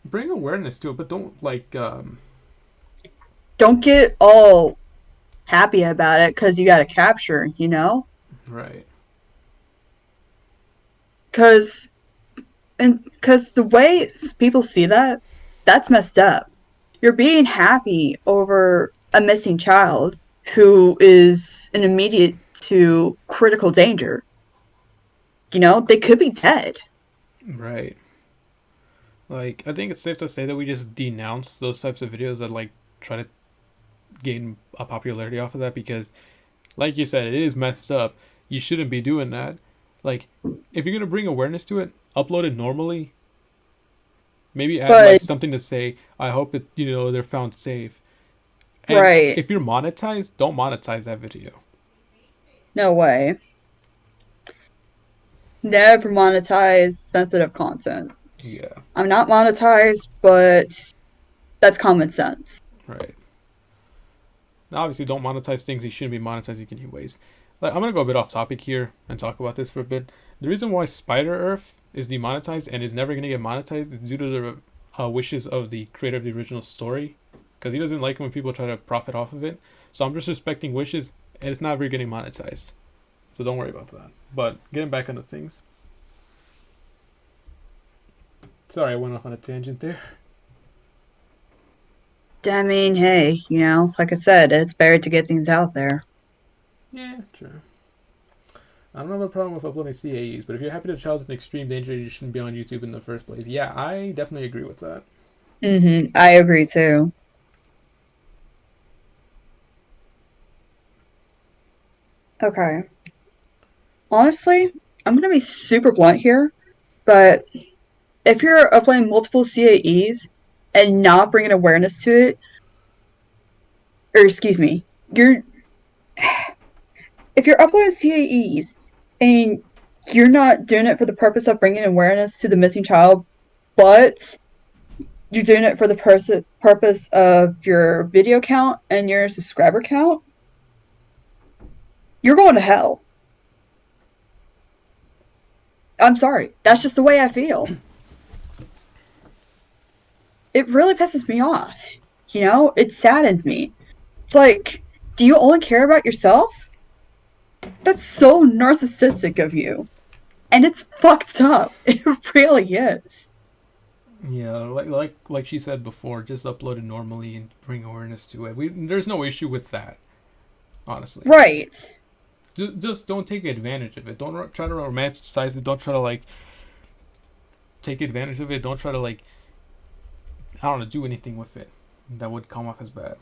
bring awareness to it, but don't like Don't get all happy about it because you got a capture, you know? right. Because the way people see that, that's messed up. You're being happy over a missing child who is in immediate to critical danger. You know, they could be dead. Right. Like, I think it's safe to say that we just denounce those types of videos that like try to gain a popularity off of that because, like you said, it is messed up. You shouldn't be doing that. Like, if you're gonna bring awareness to it, upload it normally. Maybe add like But something to say. I hope it, they're found safe. And right, if you're monetized, don't monetize that video. no way. Never monetize sensitive content. Yeah, I'm not monetized, but that's common sense. right. Now, obviously, don't monetize things you shouldn't be monetizing anyways. Like, I'm gonna go a bit off topic here and talk about this for a bit. The reason why Spider Earth is demonetized and is never gonna get monetized is due to the wishes of the creator of the original story, because he doesn't like when people try to profit off of it. So I'm just respecting wishes, and it's never getting monetized. So don't worry about that. But getting back into things. Sorry, I went off on a tangent there. I mean, hey, like I said, it's better to get things out there. Yeah, true. I don't have a problem with uploading CAEs, but if you're happy to child in extreme danger, you shouldn't be on YouTube in the first place. Yeah, I definitely agree with that. I agree too. Okay. Honestly, I'm gonna be super blunt here, but if you're uploading multiple CAEs and not bringing awareness to it, or excuse me, you're if you're uploading CAEs and you're not doing it for the purpose of bringing awareness to the missing child, but you're doing it for the purpose of your video count and your subscriber count, you're going to hell. I'm sorry. That's just the way I feel. It really pisses me off. It saddens me. It's like, do you only care about yourself? That's so narcissistic of you. And it's fucked up. It really is. Yeah, like she said before, just upload it normally and bring awareness to it. There's no issue with that, honestly. Right. Just don't take advantage of it. Don't try to romanticize it. Don't try to like take advantage of it. Don't try to like I don't know do anything with it that would come off as bad.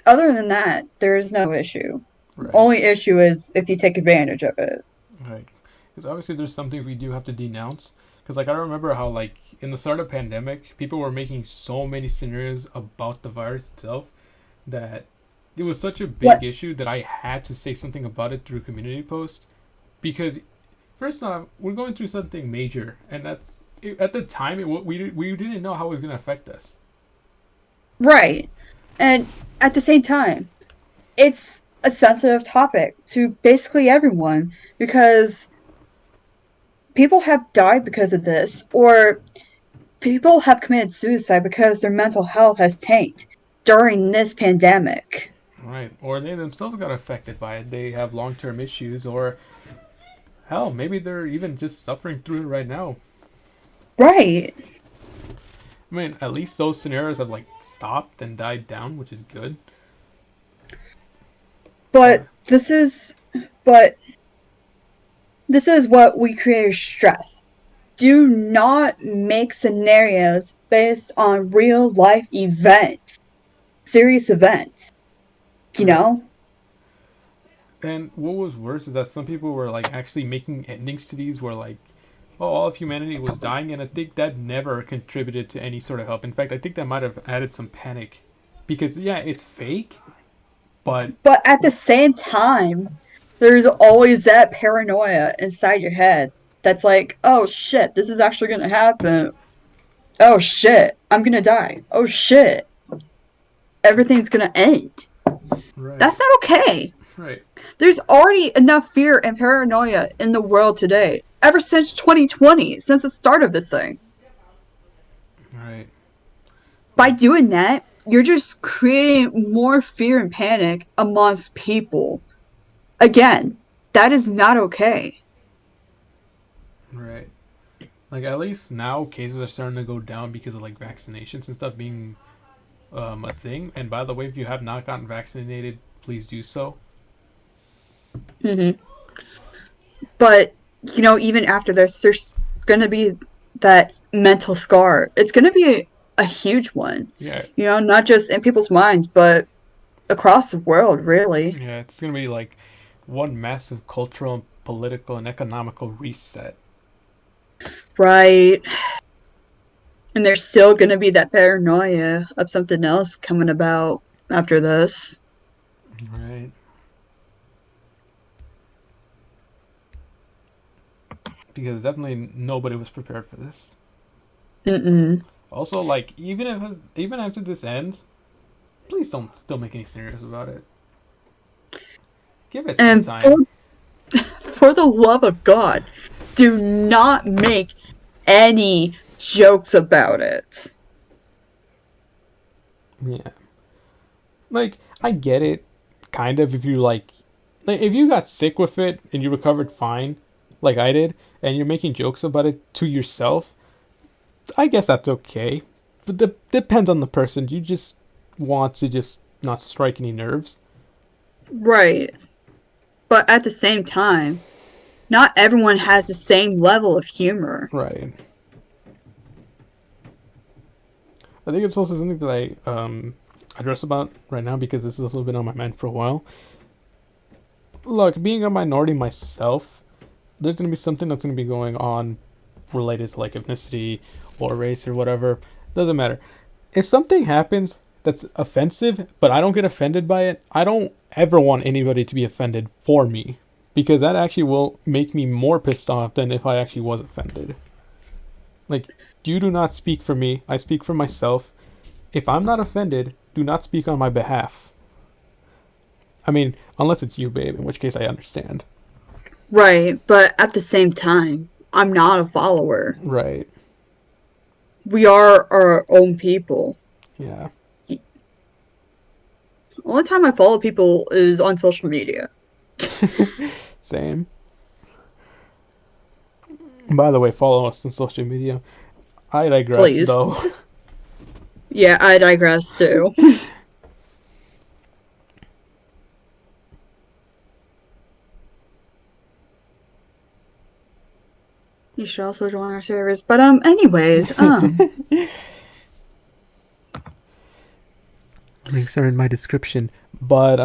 Other than that, there is no issue. Right. Only issue is if you take advantage of it. Right. Because obviously there's something we do have to denounce. Because like I remember how like in the start of pandemic, people were making so many scenarios about the virus itself that it was such a big What? issue that I had to say something about it through community post. Because first off, we're going through something major, and that's at the time we didn't know how it was going to affect us. Right. And at the same time, it's a sensitive topic to basically everyone because people have died because of this, or people have committed suicide because their mental health has tanked during this pandemic. Right. Or they themselves got affected by it. They have long term issues, or hell, maybe they're even just suffering through it right now. Right. I mean, at least those scenarios have like stopped and died down, which is good. But But but this is what we creators stress. Do not make scenarios based on real life events, serious events. You right. know? And what was worse is that some people were like actually making endings to these where like, oh, all of humanity was dying, and I think that never contributed to any sort of help. In fact, I think that might have added some panic, because yeah, it's fake, but But at the same time, there's always that paranoia inside your head that's like, oh shit, this is actually gonna happen. Oh shit, I'm gonna die. Oh shit, everything's gonna end. right, That's not okay. right, There's already enough fear and paranoia in the world today, ever since 2020, since the start of this thing. right, By doing that, you're just creating more fear and panic amongst people. Again, that is not okay. right. Like at least now cases are starting to go down because of like vaccinations and stuff being a thing. And by the way, if you have not gotten vaccinated, please do so. hmm But, even after this, there's going to be that mental scar. It's going to be a huge one. Yeah, You know, not just in people's minds, but across the world, really. yeah, it's gonna be like one massive cultural, political, and economical reset. Right. And there's still going to be that paranoia of something else coming about after this. Right. Because definitely nobody was prepared for this. Mm-mm. Also, like even after this ends, please don't still make any scenarios about it. Give it some And time. for the love of God, do not make any jokes about it. Yeah. Like I get it, kind of. If you like if you got sick with it and you recovered fine, like I did, and you're making jokes about it to yourself, I guess that's okay. But depends on the person. You just want to just not strike any nerves. Right. But at the same time, not everyone has the same level of humor. Right. I think it's also something that I address about right now because this has also been on my mind for a while. Look, being a minority myself, there's gonna be something that's gonna be going on related to like ethnicity or race or whatever. Doesn't matter. If something happens that's offensive, but I don't get offended by it, I don't ever want anybody to be offended for me. Because that actually will make me more pissed off than if I actually was offended. Like, you do not speak for me, I speak for myself. If I'm not offended, do not speak on my behalf. I mean, unless it's you, babe, in which case I understand. Right. But at the same time, I'm not a follower. Right. We are our own people. Yeah. The only time I follow people is on social media. Same. By the way, follow us on social media. I digress, Please. though. Yeah, I digress too. You should also join our service. But anyways, Links are in my description. But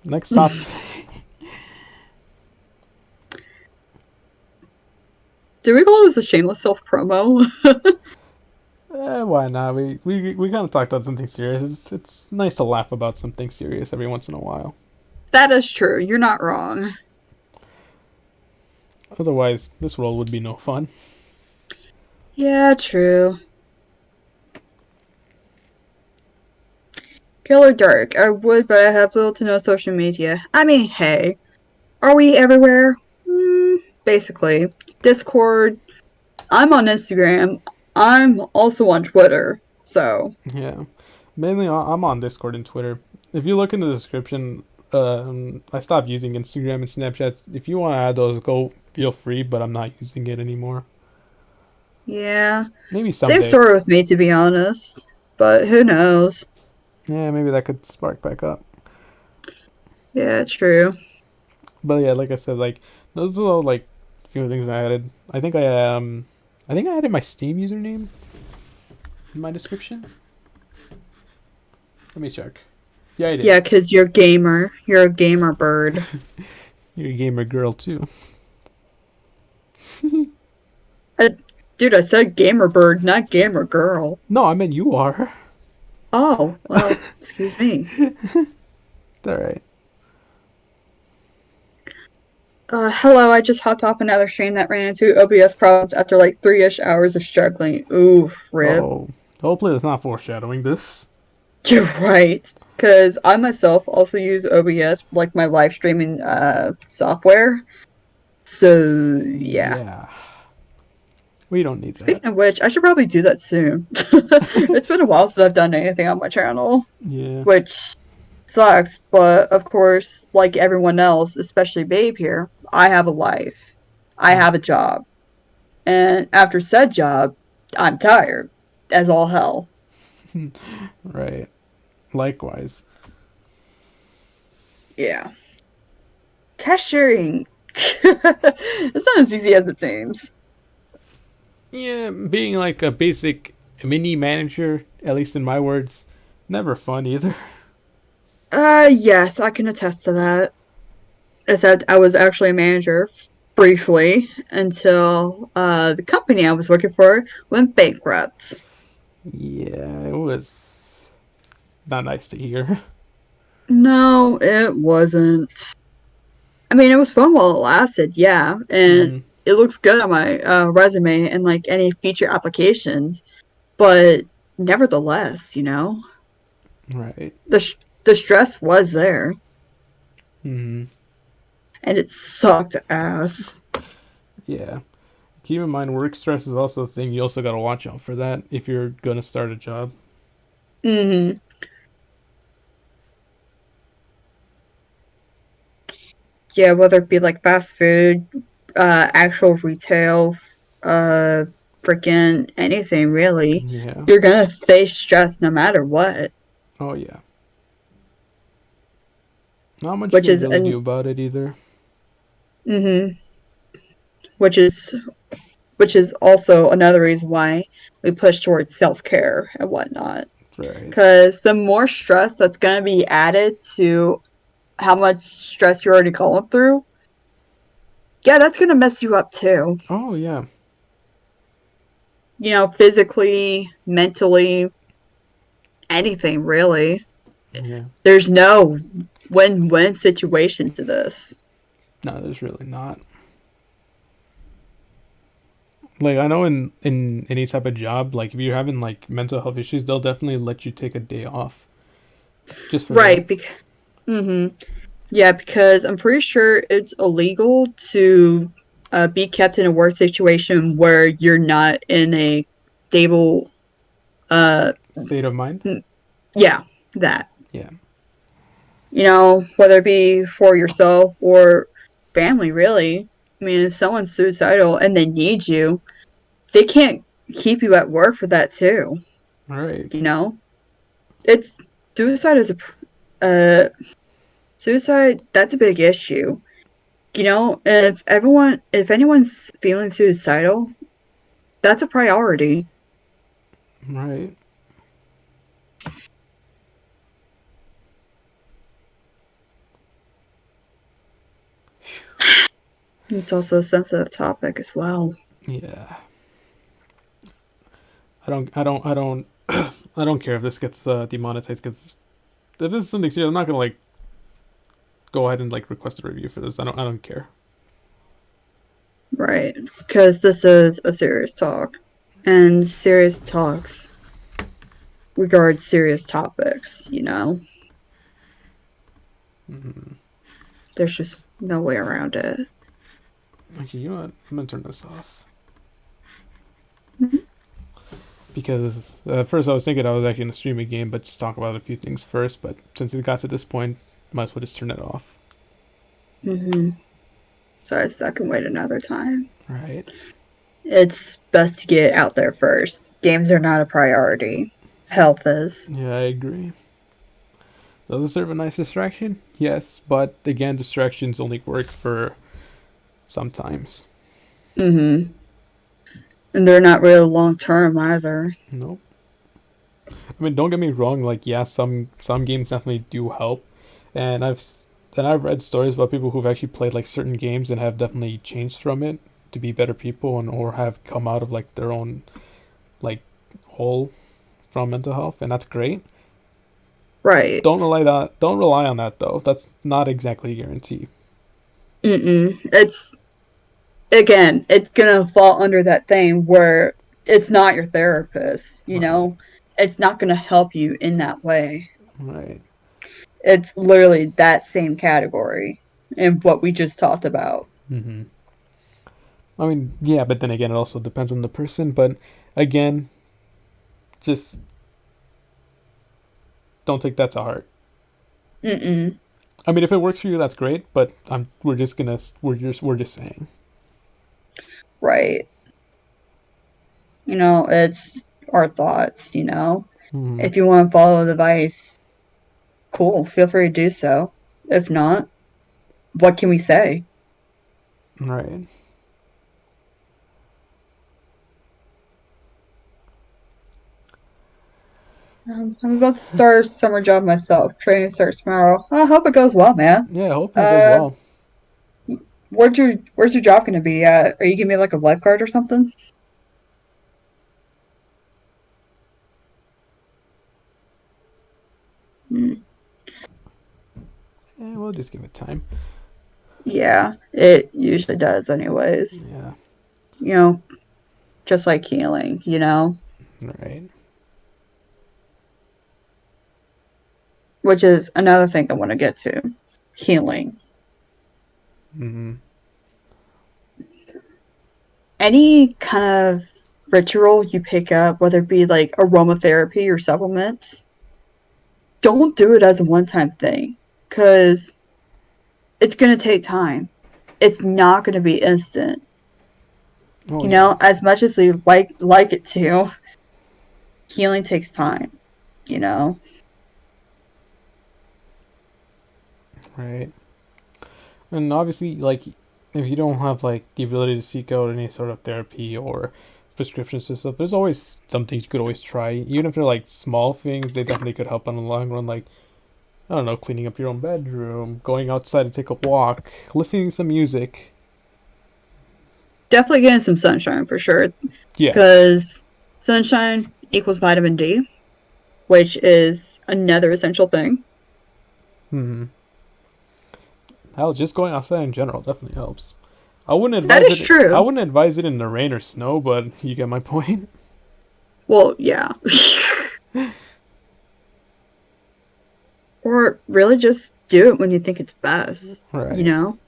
next topic. do we call this a shameless self promo? Why not? We kind of talked about something serious. It's nice to laugh about something serious every once in a while. That is true. You're not wrong. Otherwise, this world would be no fun. Yeah, true. Killer Dark. I would, but I have little to no social media. I mean, hey, are we everywhere? Basically. Discord. I'm on Instagram. I'm also on Twitter. So, Yeah. Mainly, I'm on Discord and Twitter. If you look in the description, I stopped using Instagram and Snapchat. If you want to add those, go feel free, but I'm not using it anymore. yeah. Maybe Same someday. story with me, to be honest. But who knows? Yeah, maybe that could spark back up. Yeah, true. But yeah, like I said, like those are all like a few things I added. I think I added my Steam username in my description. Let me check. Yeah, I did. Yeah, because you're gamer. You're a gamer bird. You're a gamer girl too. Uh, Dude, I said gamer bird, not gamer girl. No, I meant you are. Oh, well, excuse me. It's alright. Hello, I just hopped off another stream that ran into OBS problems after like 3-ish hours of struggling. Ooh, rip. Oh, hopefully it's not foreshadowing this. You're right. Because I myself also use OBS, like my live streaming software. So, yeah. Yeah, we don't need that. Speaking of which, I should probably do that soon. It's been a while since I've done anything on my channel, Yeah. which sucks, but of course, like everyone else, especially Babe here, I have a life. I have a job. And after said job, I'm tired as all hell. Right. Likewise. Yeah. Cashiering. It's not as easy as it seems. Yeah, being like a basic mini manager, at least in my words, never fun either. Yes, I can attest to that. Except I was actually a manager briefly until the company I was working for went bankrupt. Yeah, it was not nice to hear. No, it wasn't. I mean, it was fun while it lasted, yeah, and Mm, it looks good on my resume and like any future applications. But nevertheless, right. the the stress was there, Mm, and it sucked ass. yeah. Keep in mind, work stress is also a thing. You also gotta watch out for that if you're gonna start a job. Hmm. Yeah, whether it be like fast food, actual retail, uh, freaking anything really, Yeah. you're gonna face stress no matter what, Oh yeah. Not much you which can is really an do about it either. hmm which is which is also another reason why we push towards self care and whatnot. Right. Because the more stress that's gonna be added to how much stress you're already going through, yeah, that's gonna mess you up too. Oh yeah. Physically, mentally, anything really. Yeah. There's no win-win situation to this. No, there's really not. Like I know in any type of job, like if you're having like mental health issues, they'll definitely let you take a day off just for that. Right. Hmm. Yeah, because I'm pretty sure it's illegal to be kept in a work situation where you're not in a stable. Uh, State of mind. yeah, that. Yeah. Whether it be for yourself or family, really. I mean, if someone's suicidal and they need you, they can't keep you at work for that too. Right. You know, it's suicide is uh suicide. That's a big issue. If anyone's feeling suicidal, that's a priority. Right. It's also a sensitive topic as well. Yeah. I don't. I don't care if this gets demonetized because if this is something serious, I'm not gonna like go ahead and like request a review for this. I don't care. Right, because this is a serious talk, and serious talks regard serious topics. Mm-hmm. There's just no way around it. Actually, you know what? I'm gonna turn this off Mhm. because at first I was thinking I was actually gonna stream a game, but just talk about a few things first. But since it got to this point, might as well just turn it off. Mhm. So I can wait another time. Right. It's best to get out there first. Games are not a priority. Health is. Yeah, I agree. Does it serve a nice distraction? Yes, but again, distractions only work for sometimes. Mhm. And they're not really long term either. Nope. I mean, don't get me wrong. Like, yeah, some games definitely do help, and I've read stories about people who've actually played like certain games and have definitely changed from it to be better people and or have come out of like their own like hole from mental health, and that's great. Right. Don't rely on that though. That's not exactly a guarantee. Mm-mm. It's gonna fall under that thing where it's not your therapist, Right. It's not gonna help you in that way. Right. It's literally that same category and what we just talked about. Mm-hmm. I mean, yeah, but then again, it also depends on the person. But again, just don't take that to heart. Mm-mm. I mean, if it works for you, that's great. But we're just saying. Right. It's our thoughts. Mm-hmm. If you want to follow the advice, cool, feel free to do so. If not, what can we say? Right. I'm about to start a summer job myself. Training starts tomorrow. I hope it goes well, man. Yeah, hoping it goes Uh, well. where's your job gonna be at? Are you giving me like a lifeguard or something? Mm, Yeah, we'll just give it time. yeah, it usually does, anyways. Yeah, You know, just like healing. right. Which is another thing I want to get to, healing. Mm-hmm. Any kind of ritual you pick up, whether it be like aromatherapy or supplements, don't do it as a one-time thing, because it's going to take time. It's not going to be instant. Oh yeah, As much as we like it to, healing takes time. right. And obviously, like, if you don't have like the ability to seek out any sort of therapy or prescriptions and stuff, there's always some things you could always try. Even if they're like small things, they definitely could help in the long run. Like, I don't know, cleaning up your own bedroom, going outside to take a walk, listening to some music. Definitely getting some sunshine for sure, Yeah. because sunshine equals vitamin D, which is another essential thing. Hmm. Hell, just going outside in general definitely helps. I wouldn't That advise is it. I true. wouldn't advise it in the rain or snow, but you get my point. Well, yeah. Or really just do it when you think it's best, you Right. know?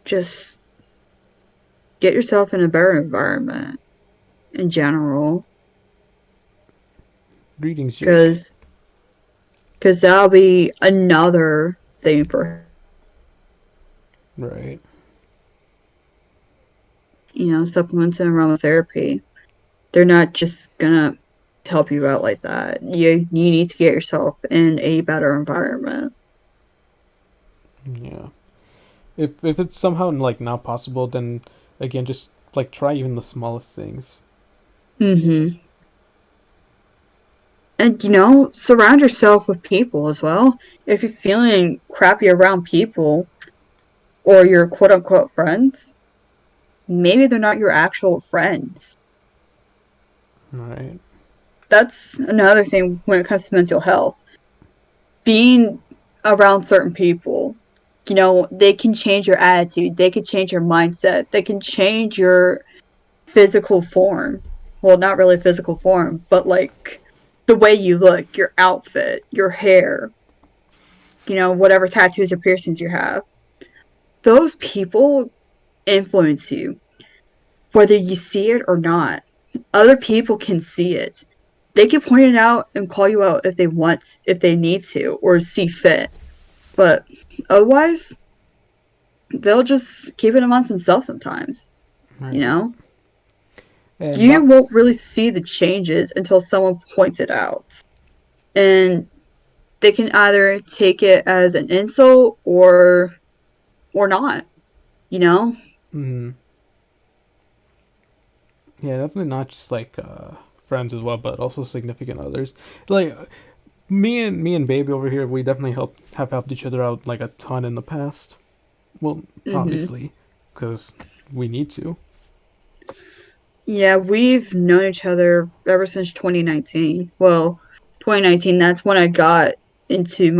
Just get yourself in a better environment in general, Greetings, Jake. because that'll be another thing for, Right. supplements and aromatherapy. They're not just gonna help you out like that. You need to get yourself in a better environment. Yeah. If it's somehow like not possible, then again, just like try even the smallest things. Hmm. And surround yourself with people as well. If you're feeling crappy around people or your quote unquote friends, maybe they're not your actual friends. Right. That's another thing when it comes to mental health. Being around certain people, they can change your attitude, they can change your mindset, they can change your physical form. Well, not really physical form, but like the way you look, your outfit, your hair, whatever tattoos or piercings you have. Those people influence you, whether you see it or not. Other people can see it. They can point it out and call you out if they need to, or see fit. But otherwise, they'll just keep it amongst themselves sometimes. You Right. know, And you not. won't really see the changes until someone points it out, and they can either take it as an insult or not. You know. Mm, yeah, definitely not just like friends as well, but also significant others. Like me and baby over here, we definitely have helped each other out like a ton in the past. Well, Hmm. obviously, because we need to. Yeah, we've known each other ever since 2019. Well, 2019, that's when I got into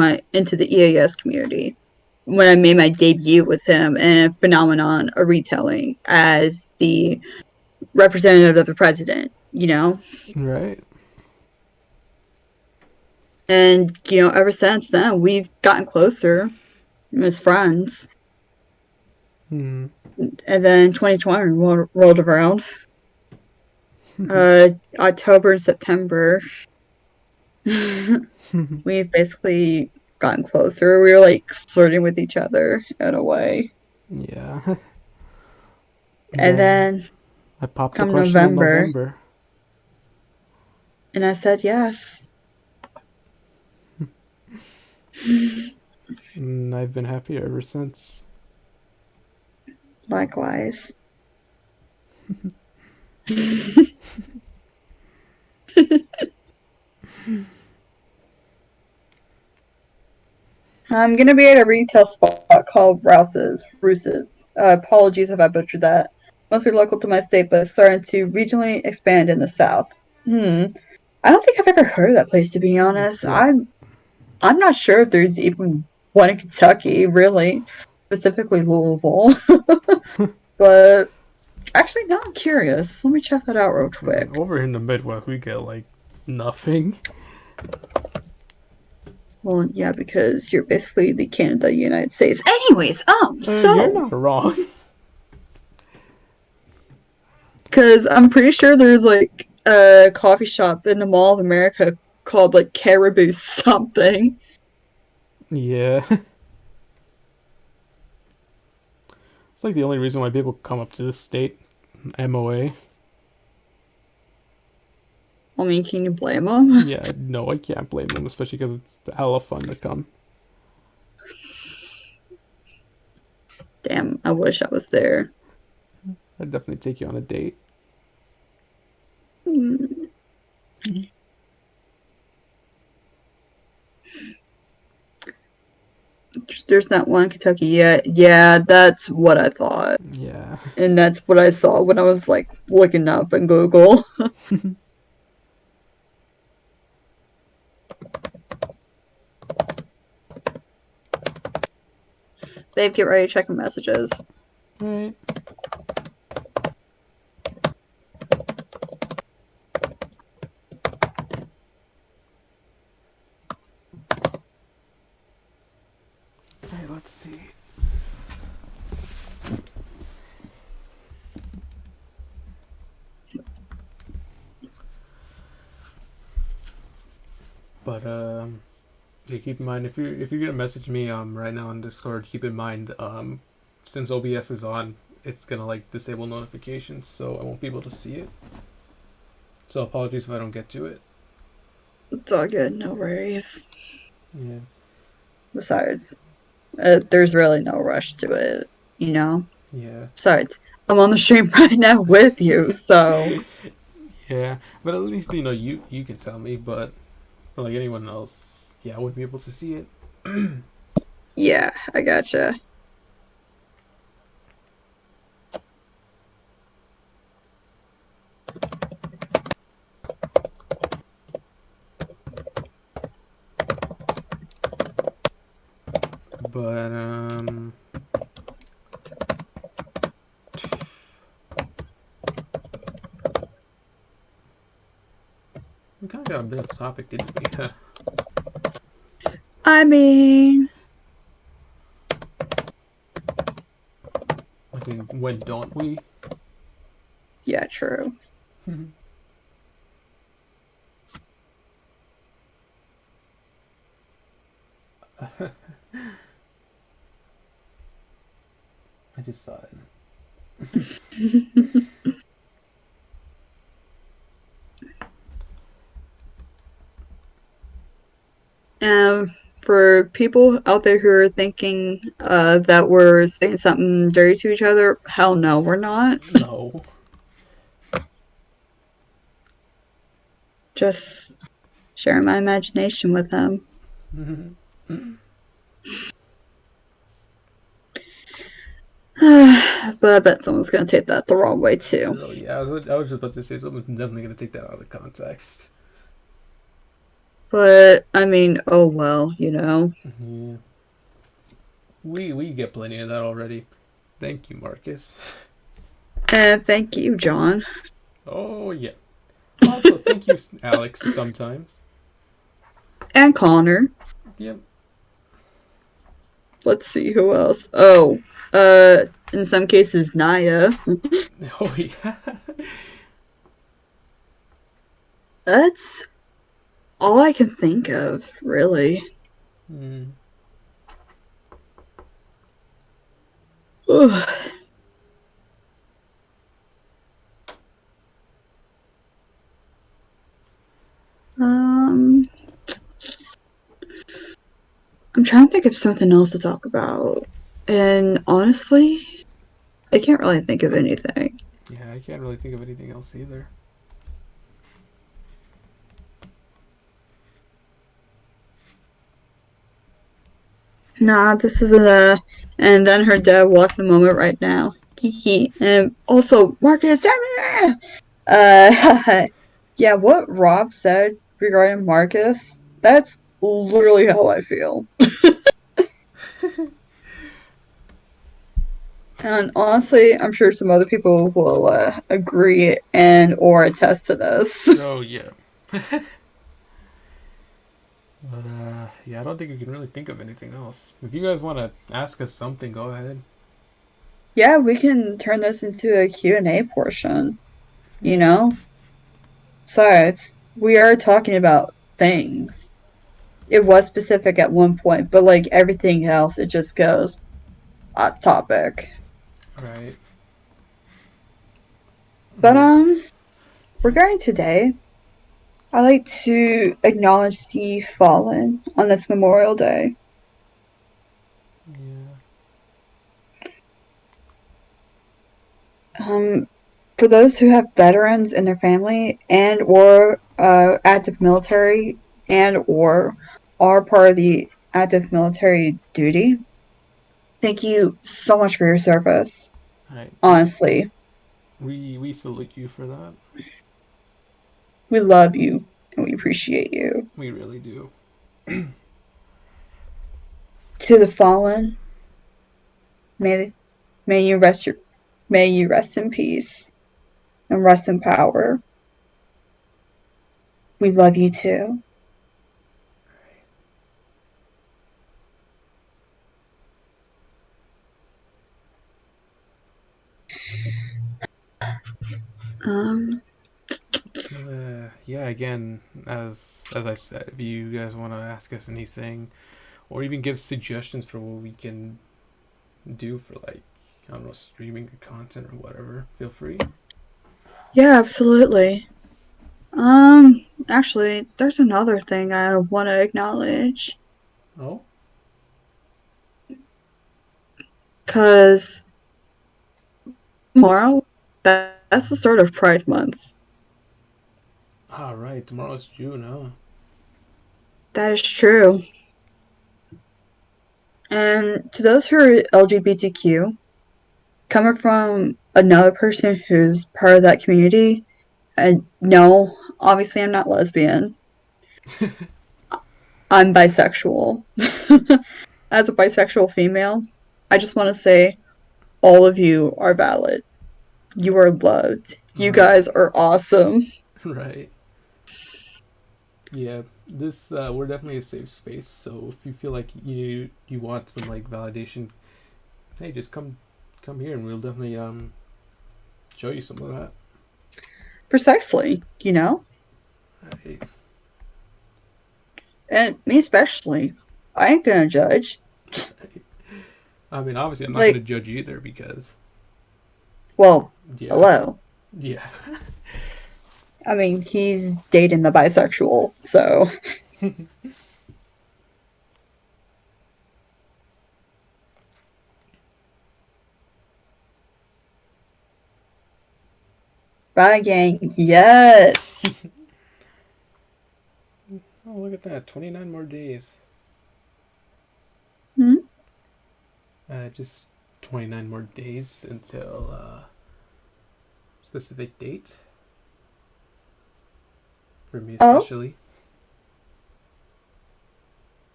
the EAS community. When I made my debut with him in Phenomenon, a retelling as the representative of the president. Right. And, ever since then, we've gotten closer as friends. Mm. And then 2020 rolled around. October and September, we've basically gotten closer. We were like flirting with each other in a way. Yeah. And Then then I popped the come question in November, November. and I said yes. And I've been happy ever since. Likewise. I'm gonna be at a retail spot called Rouse's. Apologies if I butchered that. Mostly local to my state, but starting to regionally expand in the South. I don't think I've ever heard of that place, to be honest. Yeah. I'm not sure if there's even one in Kentucky, really, specifically Louisville. But actually, now I'm curious. Let me check that out real quick. Over in the Midwest, we get like nothing. Well, yeah, because you're basically the Canada, United States. Anyways, You're so not wrong. because I'm pretty sure there's like a coffee shop in the Mall of America called like Caribou something. Yeah. It's like the only reason why people come up to this state. MOA. I mean, can you blame them? Yeah, no, I can't blame them, especially because it's hella fun to come. Damn, I wish I was there. I'd definitely take you on a date. Hmm. There's not one in Kentucky yet. Yeah, that's what I thought. Yeah. And that's what I saw when I was like looking up in Google. Babe, get ready to check my messages. Alright. Alright, let's see. But yeah, keep in mind if you're gonna message me right now on Discord, keep in mind since OBS is on, it's gonna like disable notifications, so I won't be able to see it. So apologies if I don't get to it. It's all good, no worries. Yeah. Besides, there's really no rush to it, you know? Yeah. Besides, I'm on the stream right now with you, so. Yeah. But at least you can tell me, but for like anyone else, yeah, I wouldn't be able to see it. Yeah, I gotcha. But we kind of got a bit off topic, didn't we? I mean, I mean, when don't we? yeah, true. I just saw it. For people out there who are thinking that we're saying something dirty to each other, hell no, we're not. No. Just sharing my imagination with them. But I bet someone's gonna take that the wrong way too. Oh yeah, I was just about to say someone's definitely gonna take that out of context. But I mean, oh well, you know. Yeah. We get plenty of that already. Thank you, Marcus. And thank you, John. Oh yeah. Also, thank you, Alex. Sometimes. And Connor. Yep. Let's see who else. Oh, in some cases, Naya. Oh yeah. That's all I can think of, really. Mm. Ugh. I'm trying to think of something else to talk about. And honestly, I can't really think of anything. Yeah, I can't really think of anything else either. Nah, this isn't a. And then her dad walks the moment right now. Hee. And also, Marcus. Yeah, what Rob said regarding Marcus, that's literally how I feel. And honestly, I'm sure some other people will agree and or attest to this. Oh yeah. But yeah, I don't think we can really think of anything else. If you guys want to ask us something, go ahead. Yeah, we can turn this into a Q&A portion, you Yeah. know? Besides, we are talking about things. It was specific at one point, but like everything else, it just goes off topic. Right. But Well. regarding today, I like to acknowledge the fallen on this Memorial Day. Yeah. Um, for those who have veterans in their family and or active military and or are part of the active military duty, thank you so much for your service. Right. Honestly, We salute you for that. we love you and we appreciate you. We really do. To the fallen, may may you rest your may you rest in peace and rest in power. We love you too. Um, Yeah. Again, as I said, if you guys want to ask us anything, or even give suggestions for what we can do for like I don't know streaming content or whatever, feel free. yeah, absolutely. Actually, there's another thing I want to acknowledge. Oh. Because tomorrow, that's the start of Pride Month. Ah, right. Tomorrow's June, huh? That is true. And to those who are LGBTQ, coming from another person who's part of that community, and no, obviously I'm not lesbian. I'm bisexual. As a bisexual female, I just want to say all of you are valid. You are loved. You Right. guys are awesome. Right. Yeah. This we're definitely a safe space. So if you feel like you want some like validation, hey, just come here and we'll definitely show you some of that. Precisely, you know? Right. And me especially. I ain't gonna judge. Right. I mean, obviously, I'm not gonna Like, judge you either because well, yeah, hello. yeah. I mean, he's dating the bisexual, so. Bye, gang. Yes. Oh, look at that! 29 more days. Hmm? Just 29 more days until specific date for me Oh, especially.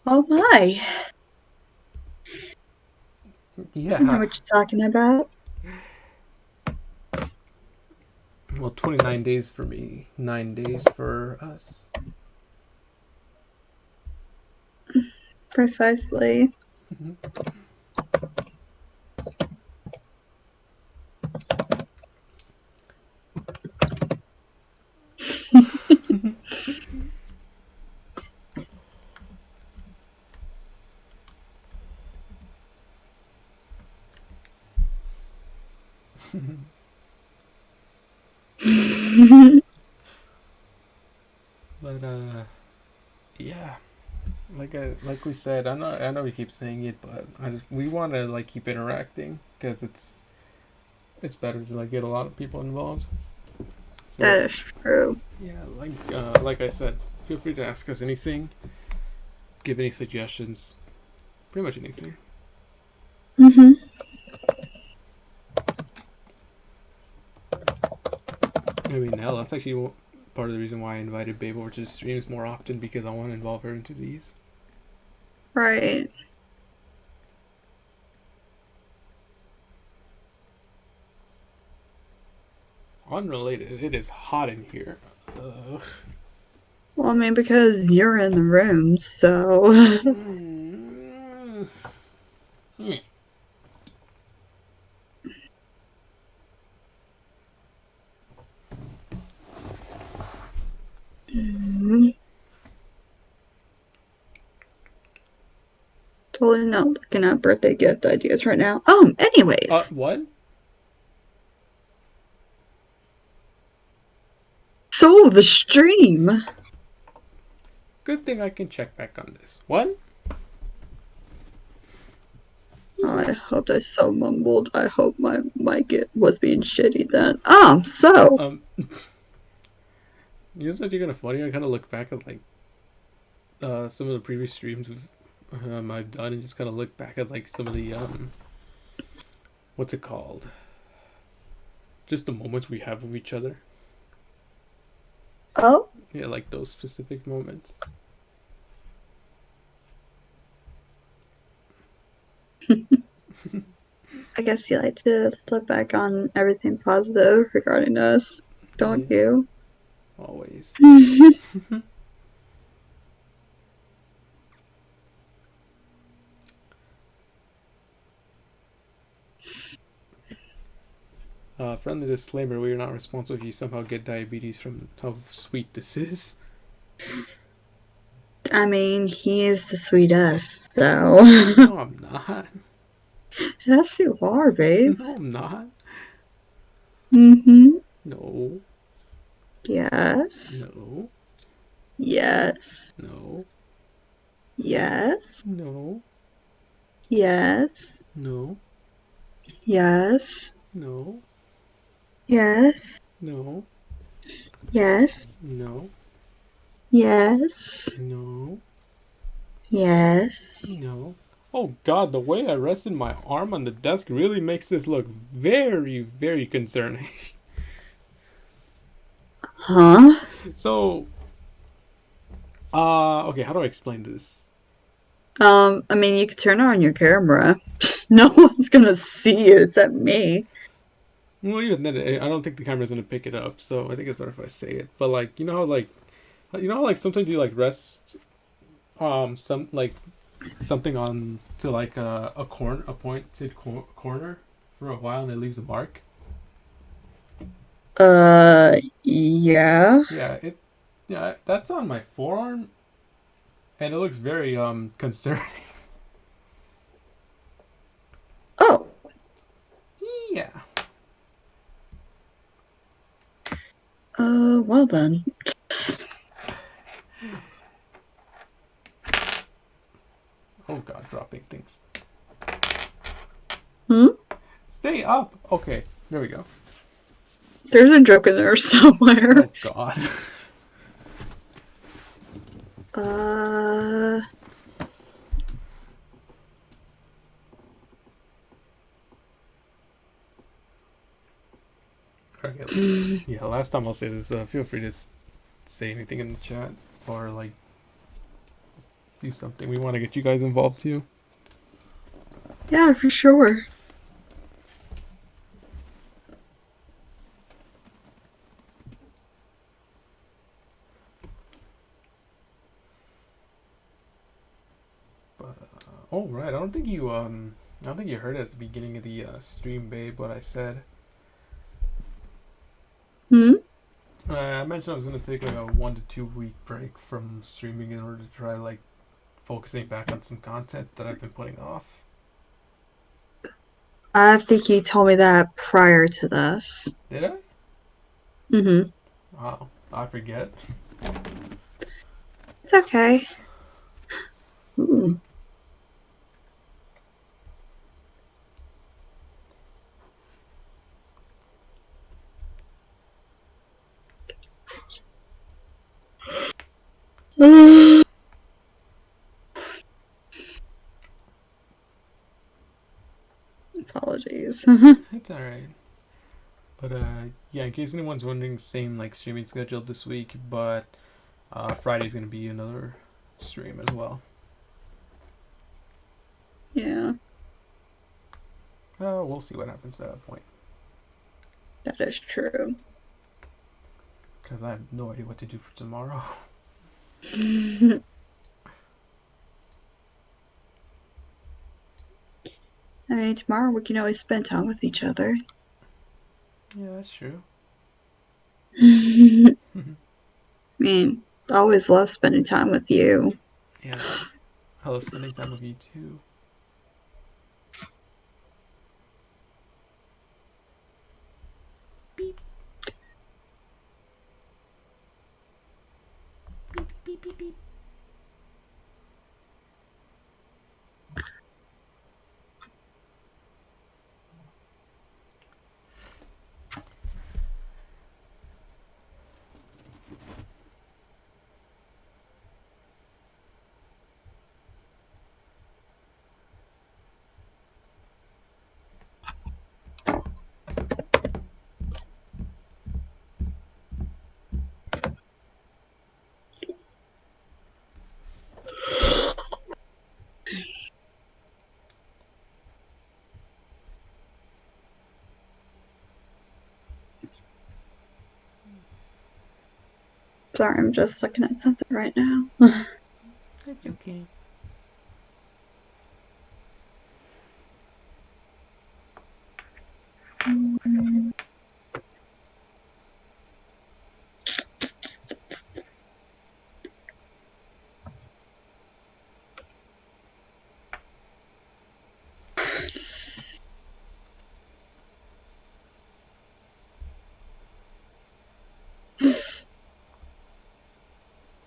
oh my. I know Yeah. what you're talking about. Well, 29 days for me, 9 days for us. Precisely. But yeah, like we said, I know we keep saying it, but I just we want to like keep interacting because it's better to like get a lot of people involved. So That is true. yeah, like I said, feel free to ask us anything, give any suggestions, pretty much anything. Mm-hmm. I mean, hell, that's actually part of the reason why I invited Babe over to the streams more often because I want to involve her into these. Right. Unrelated, it is hot in here. Well, I mean, because you're in the room, so. Mm. Yeah. Totally not looking at birthday gift ideas right now. Anyways. What? So, the stream. Good thing I can check back on this. What? Oh, I hope I so mumbled. I hope my mic was being shitty then. So. You know something kind of funny? I kind of look back at like some of the previous streams I've done, and just kind of look back at like some of the what's it called? Just the moments we have with each other. Oh? Yeah, like those specific moments. I guess you like to look back on everything positive regarding us, don't Yeah, you? always. Friendly disclaimer: we are not responsible if you somehow get diabetes from how sweet this is. I mean, he's the sweetest, so. No, I'm not. Yes, you are, babe. No, I'm not. Mm-hmm. No, Yes. no, Yes. no, Yes. no, Yes. no, Yes. no, Yes. no, Yes. no, Yes. no, Yes. no. Oh god, the way I rested my arm on the desk really makes this look very, very concerning. Huh? So, okay, how do I explain this? I mean, you could turn on your camera. No one's gonna see you except me. Well, even then, I don't think the camera's gonna pick it up, so I think it's better if I say it. But like, you know how sometimes you like rest, some like something on to like a pointed corner for a while, and it leaves a mark. Yeah. Yeah, that's on my forearm, and it looks very concerning. Oh. Yeah. Well then. Oh god, dropping things. Hmm? Stay up. Okay, there we go. There's a joke in there somewhere. Oh god. Uh. Okay. Yeah, last time I'll say this. Feel free to say anything in the chat or like do something. We want to get you guys involved too. Yeah, for sure. But oh right, I don't think you heard at the beginning of the stream, babe, what I said. Hmm? I mentioned I was gonna take like a 1 to 2 week break from streaming in order to try like focusing back on some content that I've been putting off. I think you told me that prior to this. Did I? Mm-hmm. Wow, I forget. It's okay. Ooh. apologize. It's alright. But yeah, in case anyone's wondering, same like streaming schedule this week, but Friday's gonna be another stream as well. Yeah, We'll see what happens at that point. that is true. Because I have no idea what to do for tomorrow. I mean, tomorrow we can always spend time with each other. Yeah, that's true. I mean, I always love spending time with you. Yeah, I love spending time with you too. Beep. Beep, beep, beep, beep. Sorry, I'm just looking at something right now. It's okay.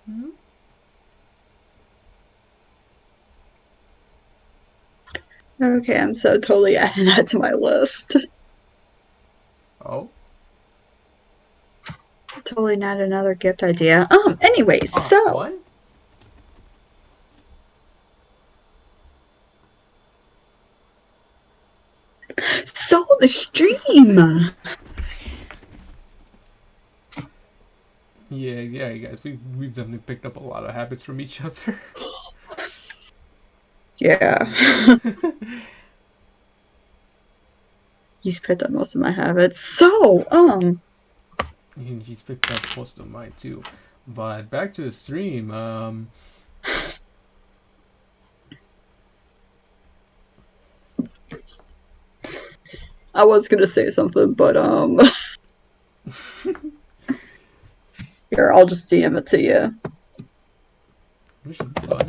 Hmm? Okay, I'm so totally adding that to my list. Oh? Totally not another gift idea. Anyways, so What? the stream. Yeah, guys. We've definitely picked up a lot of habits from each other. Yeah. He's picked up most of my habits. So, And he's picked up most of mine too. But back to the stream. I was gonna say something, but here, I'll just DM it to you. Which should be fun.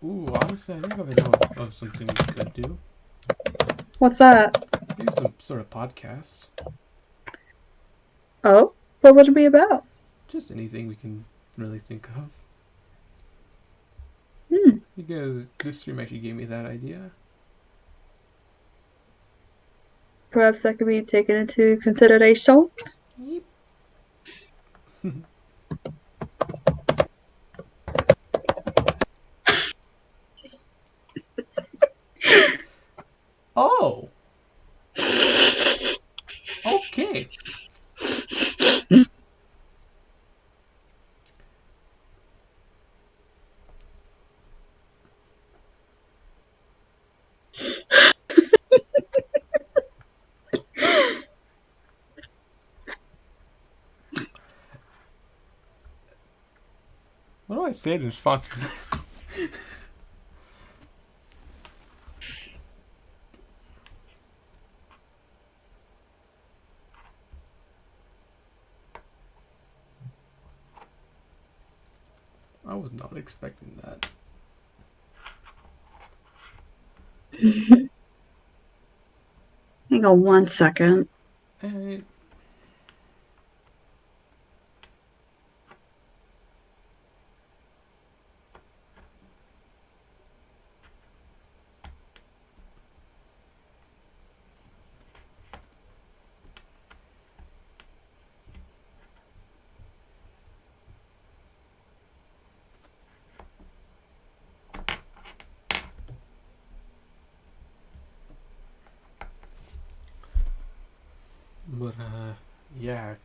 Ooh, honestly, I think of something we could do. What's that? Maybe some sort of podcast. Oh, what would it be about? Just anything we can really think of. Hmm. Because this stream actually gave me that idea. Perhaps that could be taken into consideration. Yep. Oh! Okay. What do I say in response to this? I was not expecting that. Hang on 1 second. Hey. yeah,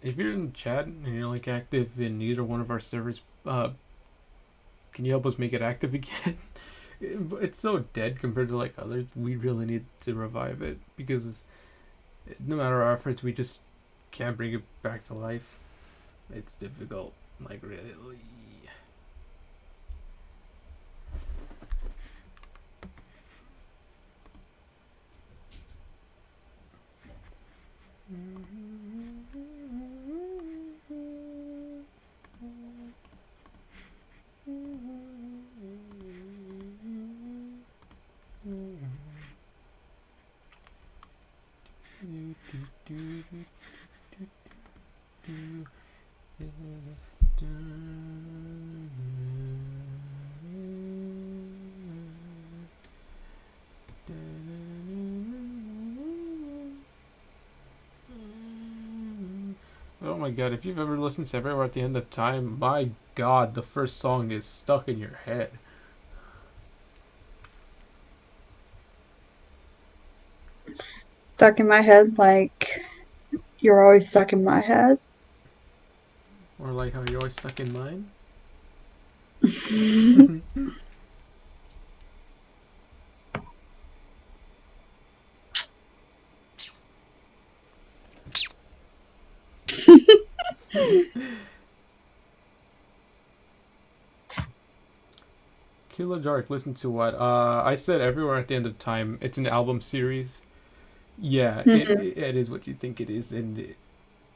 if you're in the chat and you're like active in either one of our servers, can you help us make it active again? It's so dead compared to like others. We really need to revive it because no matter our efforts, we just can't bring it back to life. It's difficult, like really. Oh my god, if you've ever listened to Everywhere at the End of Time, my god, the first song is stuck in your head. Stuck in my head like you're always stuck in my head. Or like how you're always stuck in mine. Killer Dark, listen to what? I said Everywhere at the End of Time. It's an album series. Yeah, it is what you think it is, and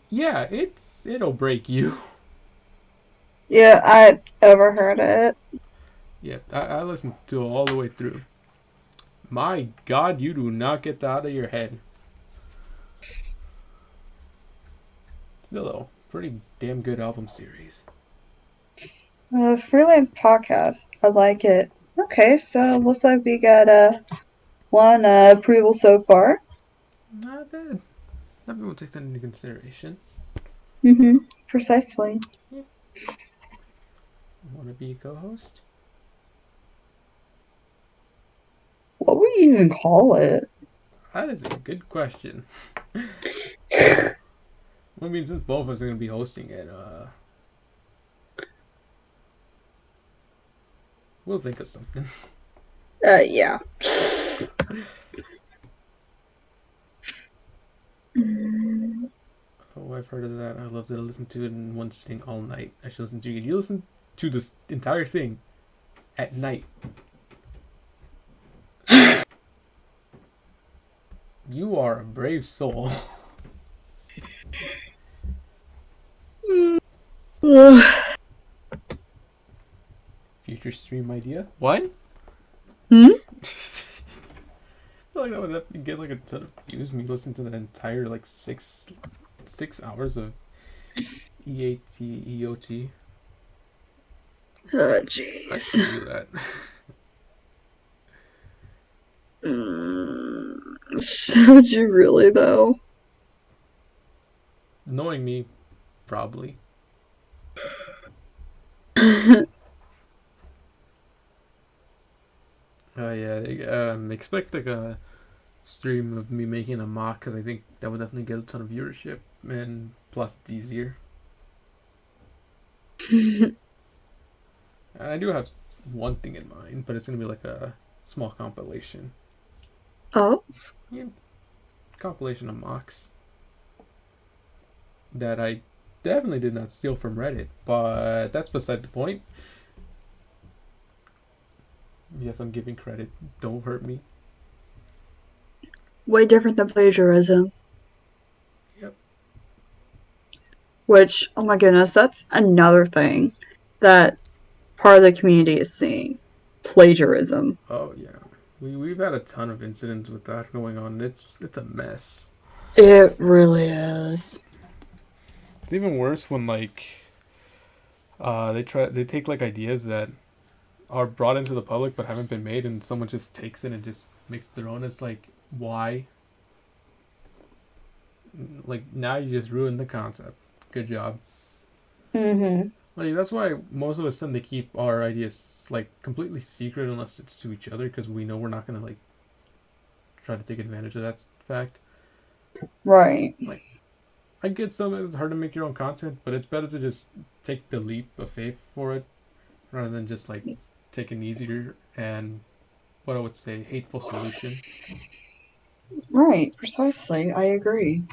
yeah, it'll break you. Yeah, I overheard it. Yeah, I listened to it all the way through. My God, you do not get that out of your head. Still, though, pretty damn good album series. Freelance podcast. I like it. Okay, so looks like we got one approval so far. Not bad. Everyone will take that into consideration. Precisely. Yeah. Want to be a co-host? What would you even call it? That is a good question. I mean, since both of us are going to be hosting it, we'll think of something. Yeah. Oh, I've heard of that. I love to listen to it in one sitting all night. I should listen to it. You listen to this entire thing at night. You are a brave soul. Future stream idea? What? Hmm? I feel like I would have to get like a ton of views. Me listen to the entire like six hours of EAT. Oh, I jeez. could do that. Would you really, though? Knowing me, probably. Yeah. Expect like a stream of me making a mock because I think that would definitely get a ton of viewership and plus it's easier. And I do have one thing in mind, but it's gonna be like a small compilation. Oh? Yeah, compilation of mocks that I definitely did not steal from Reddit, but that's beside the point. Yes, I'm giving credit. Don't hurt me. Way different than plagiarism. Yep. Which, oh my goodness, that's another thing that part of the community is seeing. Plagiarism. Oh yeah. We've had a ton of incidents with that going on. It's a mess. It really is. It's even worse when like they take like ideas that are brought into the public but haven't been made and someone just takes it and just makes it their own. It's like why? Like now you just ruined the concept. Good job. Like that's why most of us tend to keep our ideas like completely secret unless it's to each other because we know we're not gonna like try to take advantage of that fact. Right. Like I get some it's hard to make your own content, but it's better to just take the leap of faith for it rather than just like take an easier and what I would say hateful solution. Right, precisely. I agree.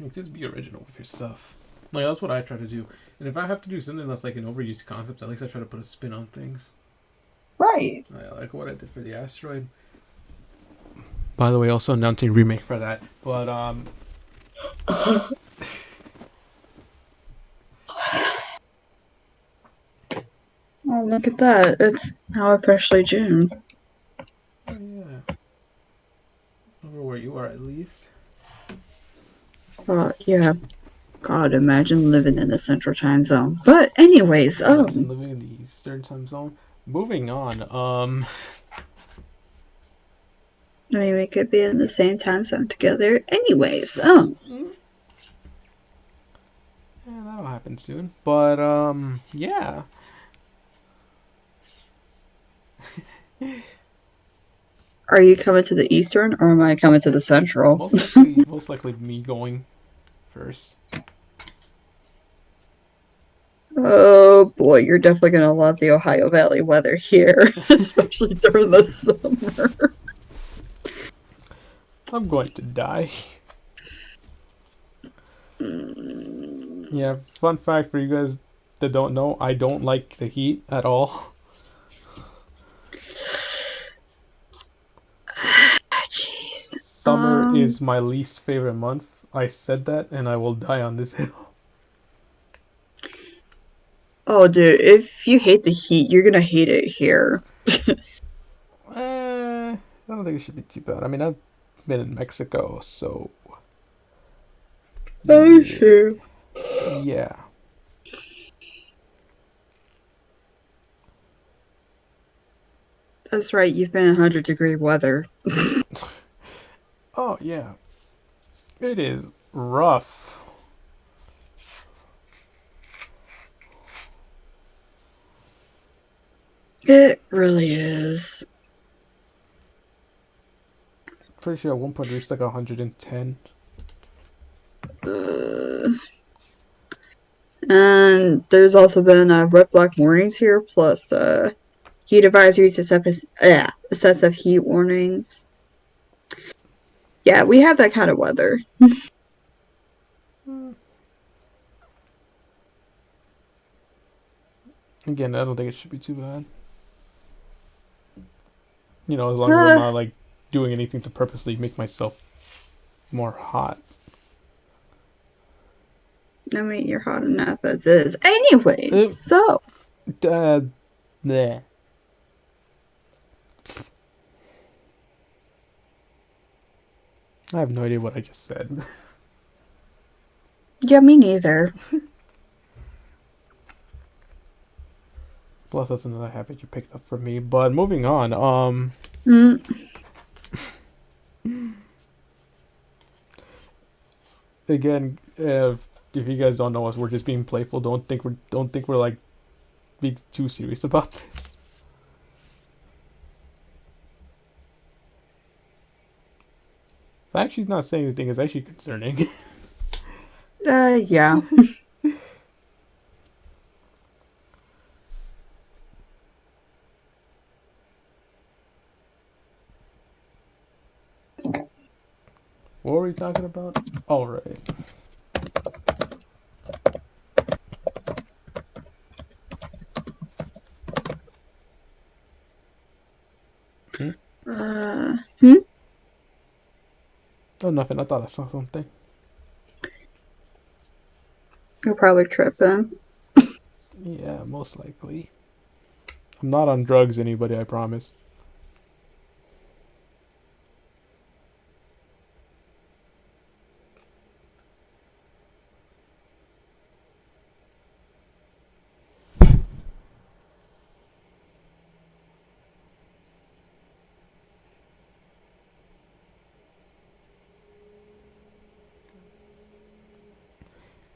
Like, just be original with your stuff. Like that's what I try to do. And if I have to do something that's like an overused concept, at least I try to put a spin on things. Right. Like what I did for the asteroid. By the way, also announcing remake for that. But Oh, look at that. It's now officially June. oh yeah, over where you are at least. Yeah. God, imagine living in the Central Time Zone. But anyways, Imagine living in the Eastern time zone. Moving on. I mean, we could be in the same time zone together. Anyways, Yeah, that'll happen soon. But yeah. are you coming to the Eastern or am I coming to the Central? Most likely me going first. Oh boy, you're definitely gonna love the Ohio Valley weather here, especially during the summer. I'm going to die. Yeah, fun fact for you guys that don't know, I don't like the heat at all. Jeez. Summer is my least favorite month. I said that and I will die on this hill. Oh, dude, if you hate the heat, you're gonna hate it here. I don't think it should be too bad. I mean, I've been in Mexico, so Oh, yeah. shoot. Yeah. That's right, you've been in 100-degree weather. Oh, yeah. It is rough. It really is. Pretty sure at one point it reached like 110. Uh, and there's also been red black warnings here, plus heat advisories, excessive heat warnings. Yeah, we have that kind of weather. Again, I don't think it should be too bad. You know, as long as I'm Uh, not like doing anything to purposely make myself more hot. I mean, you're hot enough as is. Anyways, so. Uh, bleh. I have no idea what I just said. Yeah, me neither. Plus, that's another habit you picked up from me. But moving on. Mm. Again, if you guys don't know us, we're just being playful. Don't think we're like being too serious about this. The fact she's not saying anything is actually concerning. Yeah. What were we talking about? All right. Hmm? Hmm? Oh, nothing. I thought I saw something. You're probably tripping. Yeah, most likely. I'm not on drugs, anybody, I promise.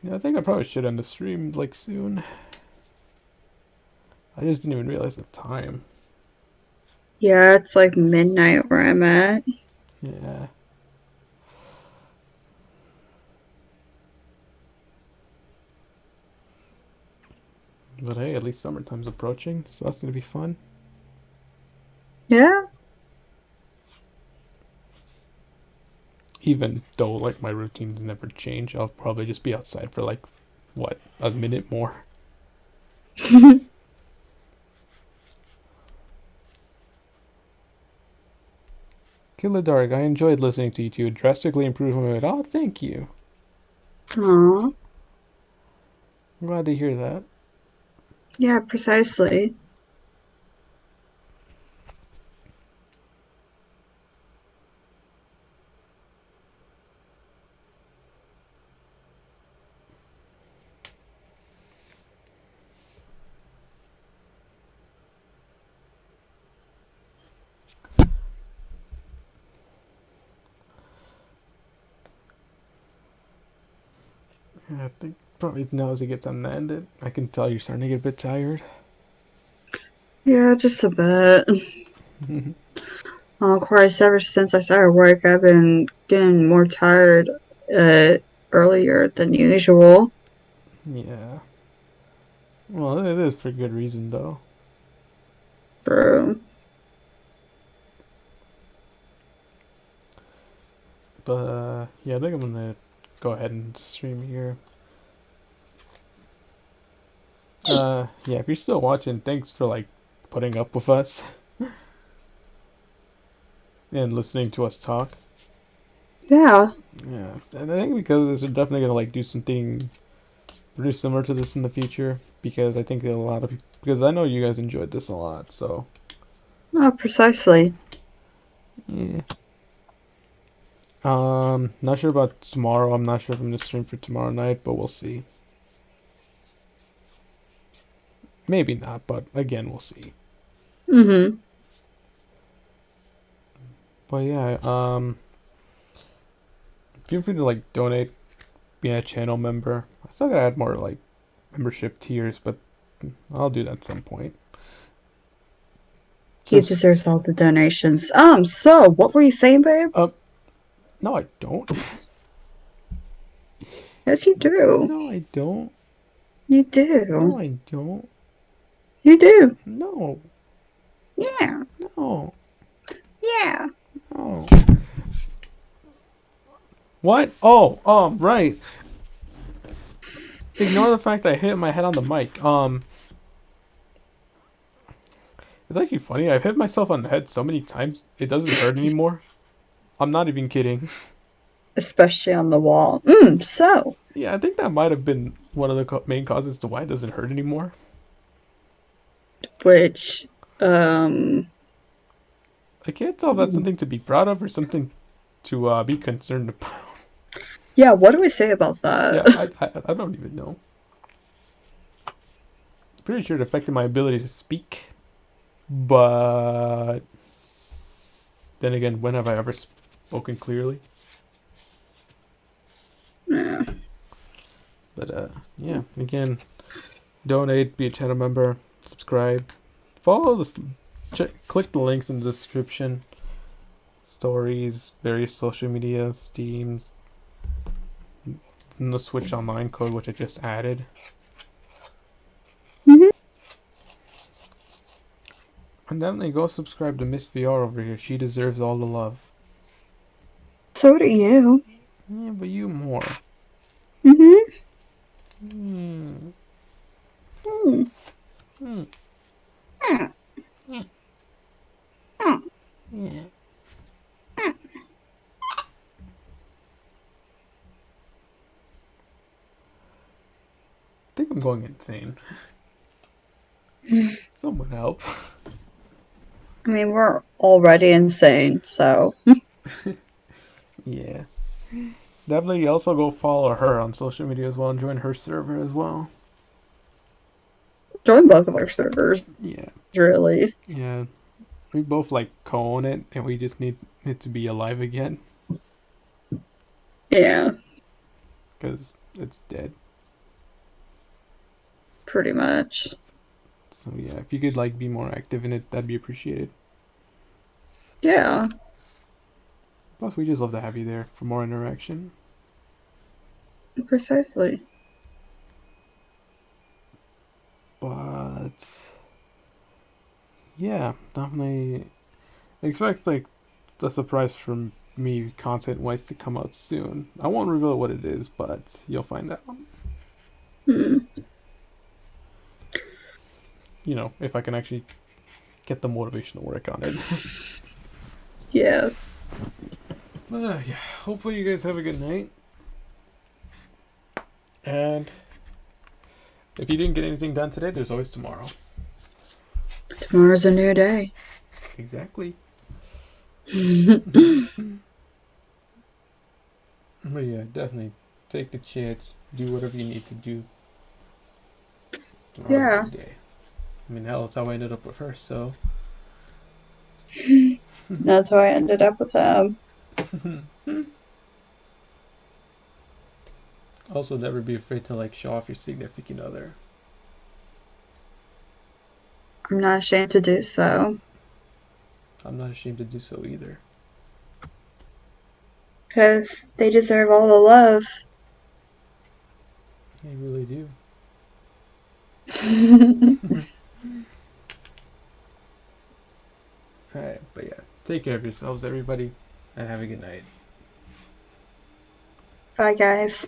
Yeah, I think I probably should end the stream like soon. I just didn't even realize the time. Yeah, it's like midnight where I'm at. Yeah. But hey, at least summertime's approaching, so that's gonna be fun. Yeah. Even though like my routines never change, I'll probably just be outside for like what, a minute more. Killer Dark, I enjoyed listening to you two. Drastically improved my mood. Oh, thank you. Aw. I'm glad to hear that. Yeah, precisely. I think probably now as it gets unended, I can tell you're starting to get a bit tired. Yeah, just a bit. Oh, of course, ever since I started work, I've been getting more tired uh, earlier than usual. Yeah. Well, it is for good reason though. Bro. But yeah, I think I'm gonna go ahead and stream here. Yeah, if you're still watching, thanks for like putting up with us and listening to us talk. Yeah. Yeah, and I think because we're definitely gonna like do something pretty similar to this in the future because I think that a lot of people, because I know you guys enjoyed this a lot, so Oh, precisely. yeah. Not sure about tomorrow. I'm not sure if I'm gonna stream for tomorrow night, but we'll see. Maybe not, but again, we'll see. Mm-hmm. But yeah, feel free to like donate, be a channel member. I still gotta add more like membership tiers, but I'll do that at some point. He Subs- deserves all the donations. So, what were you saying, babe? uh, no, I don't. Yes, you do. No, I don't. You No, do. I don't. You do. No, Yeah. no, Yeah. no. What? Oh, right. Ignore the fact that I hit my head on the mic. It's actually funny. I've hit myself on the head so many times it doesn't hurt anymore. I'm not even kidding. Especially on the wall. So, Yeah, I think that might have been one of the main causes to why it doesn't hurt anymore. which, um, I can't tell if that's something to be proud of or something to be concerned about. yeah, what do we say about Yeah, that? I don't even know. Pretty sure it affected my ability to speak, but then again, when have I ever spoken clearly? Yeah. But yeah, again, donate, be a channel member, subscribe, follow this, click the links in the description, stories, various social media, Steams, and the Switch Online code which I just added. Mm-hmm. And definitely go subscribe to Miss VR over here. She deserves all the love. So do you. Yeah, but you more. Mm-hmm. Hmm. Mm. Hmm. Mm. Yeah. Mm. Yeah. I think I'm going insane. Someone help. I mean, we're already insane, so Yeah. Definitely also go follow her on social media as well and join her server as well. join both of our servers, Yeah. really. Yeah. We both like co-own it and we just need it to be alive again Yeah, because it's dead. pretty much. So yeah, if you could like be more active in it, that'd be appreciated. Yeah, Plus, we just love to have you there for more interaction. precisely. But yeah, definitely expect like the surprise from me content wise to come out soon. I won't reveal what it is, but you'll find out. Hmm. You know, if I can actually get the motivation to work on it. Yeah. But yeah, hopefully you guys have a good night. And if you didn't get anything done today, there's always tomorrow. Tomorrow's a new day. Exactly. Yeah. But yeah, definitely take the chance, do whatever you need to do. Tomorrow's a new day. I mean, hell, it's how I ended up with her, so. That's how I ended up with him. Also, never be afraid to like show off your significant other. I'm not ashamed to do so. I'm not ashamed to do so either. Because they deserve all the love. They really do. Alright, but yeah, take care of yourselves, everybody, and have a good night. Bye, guys.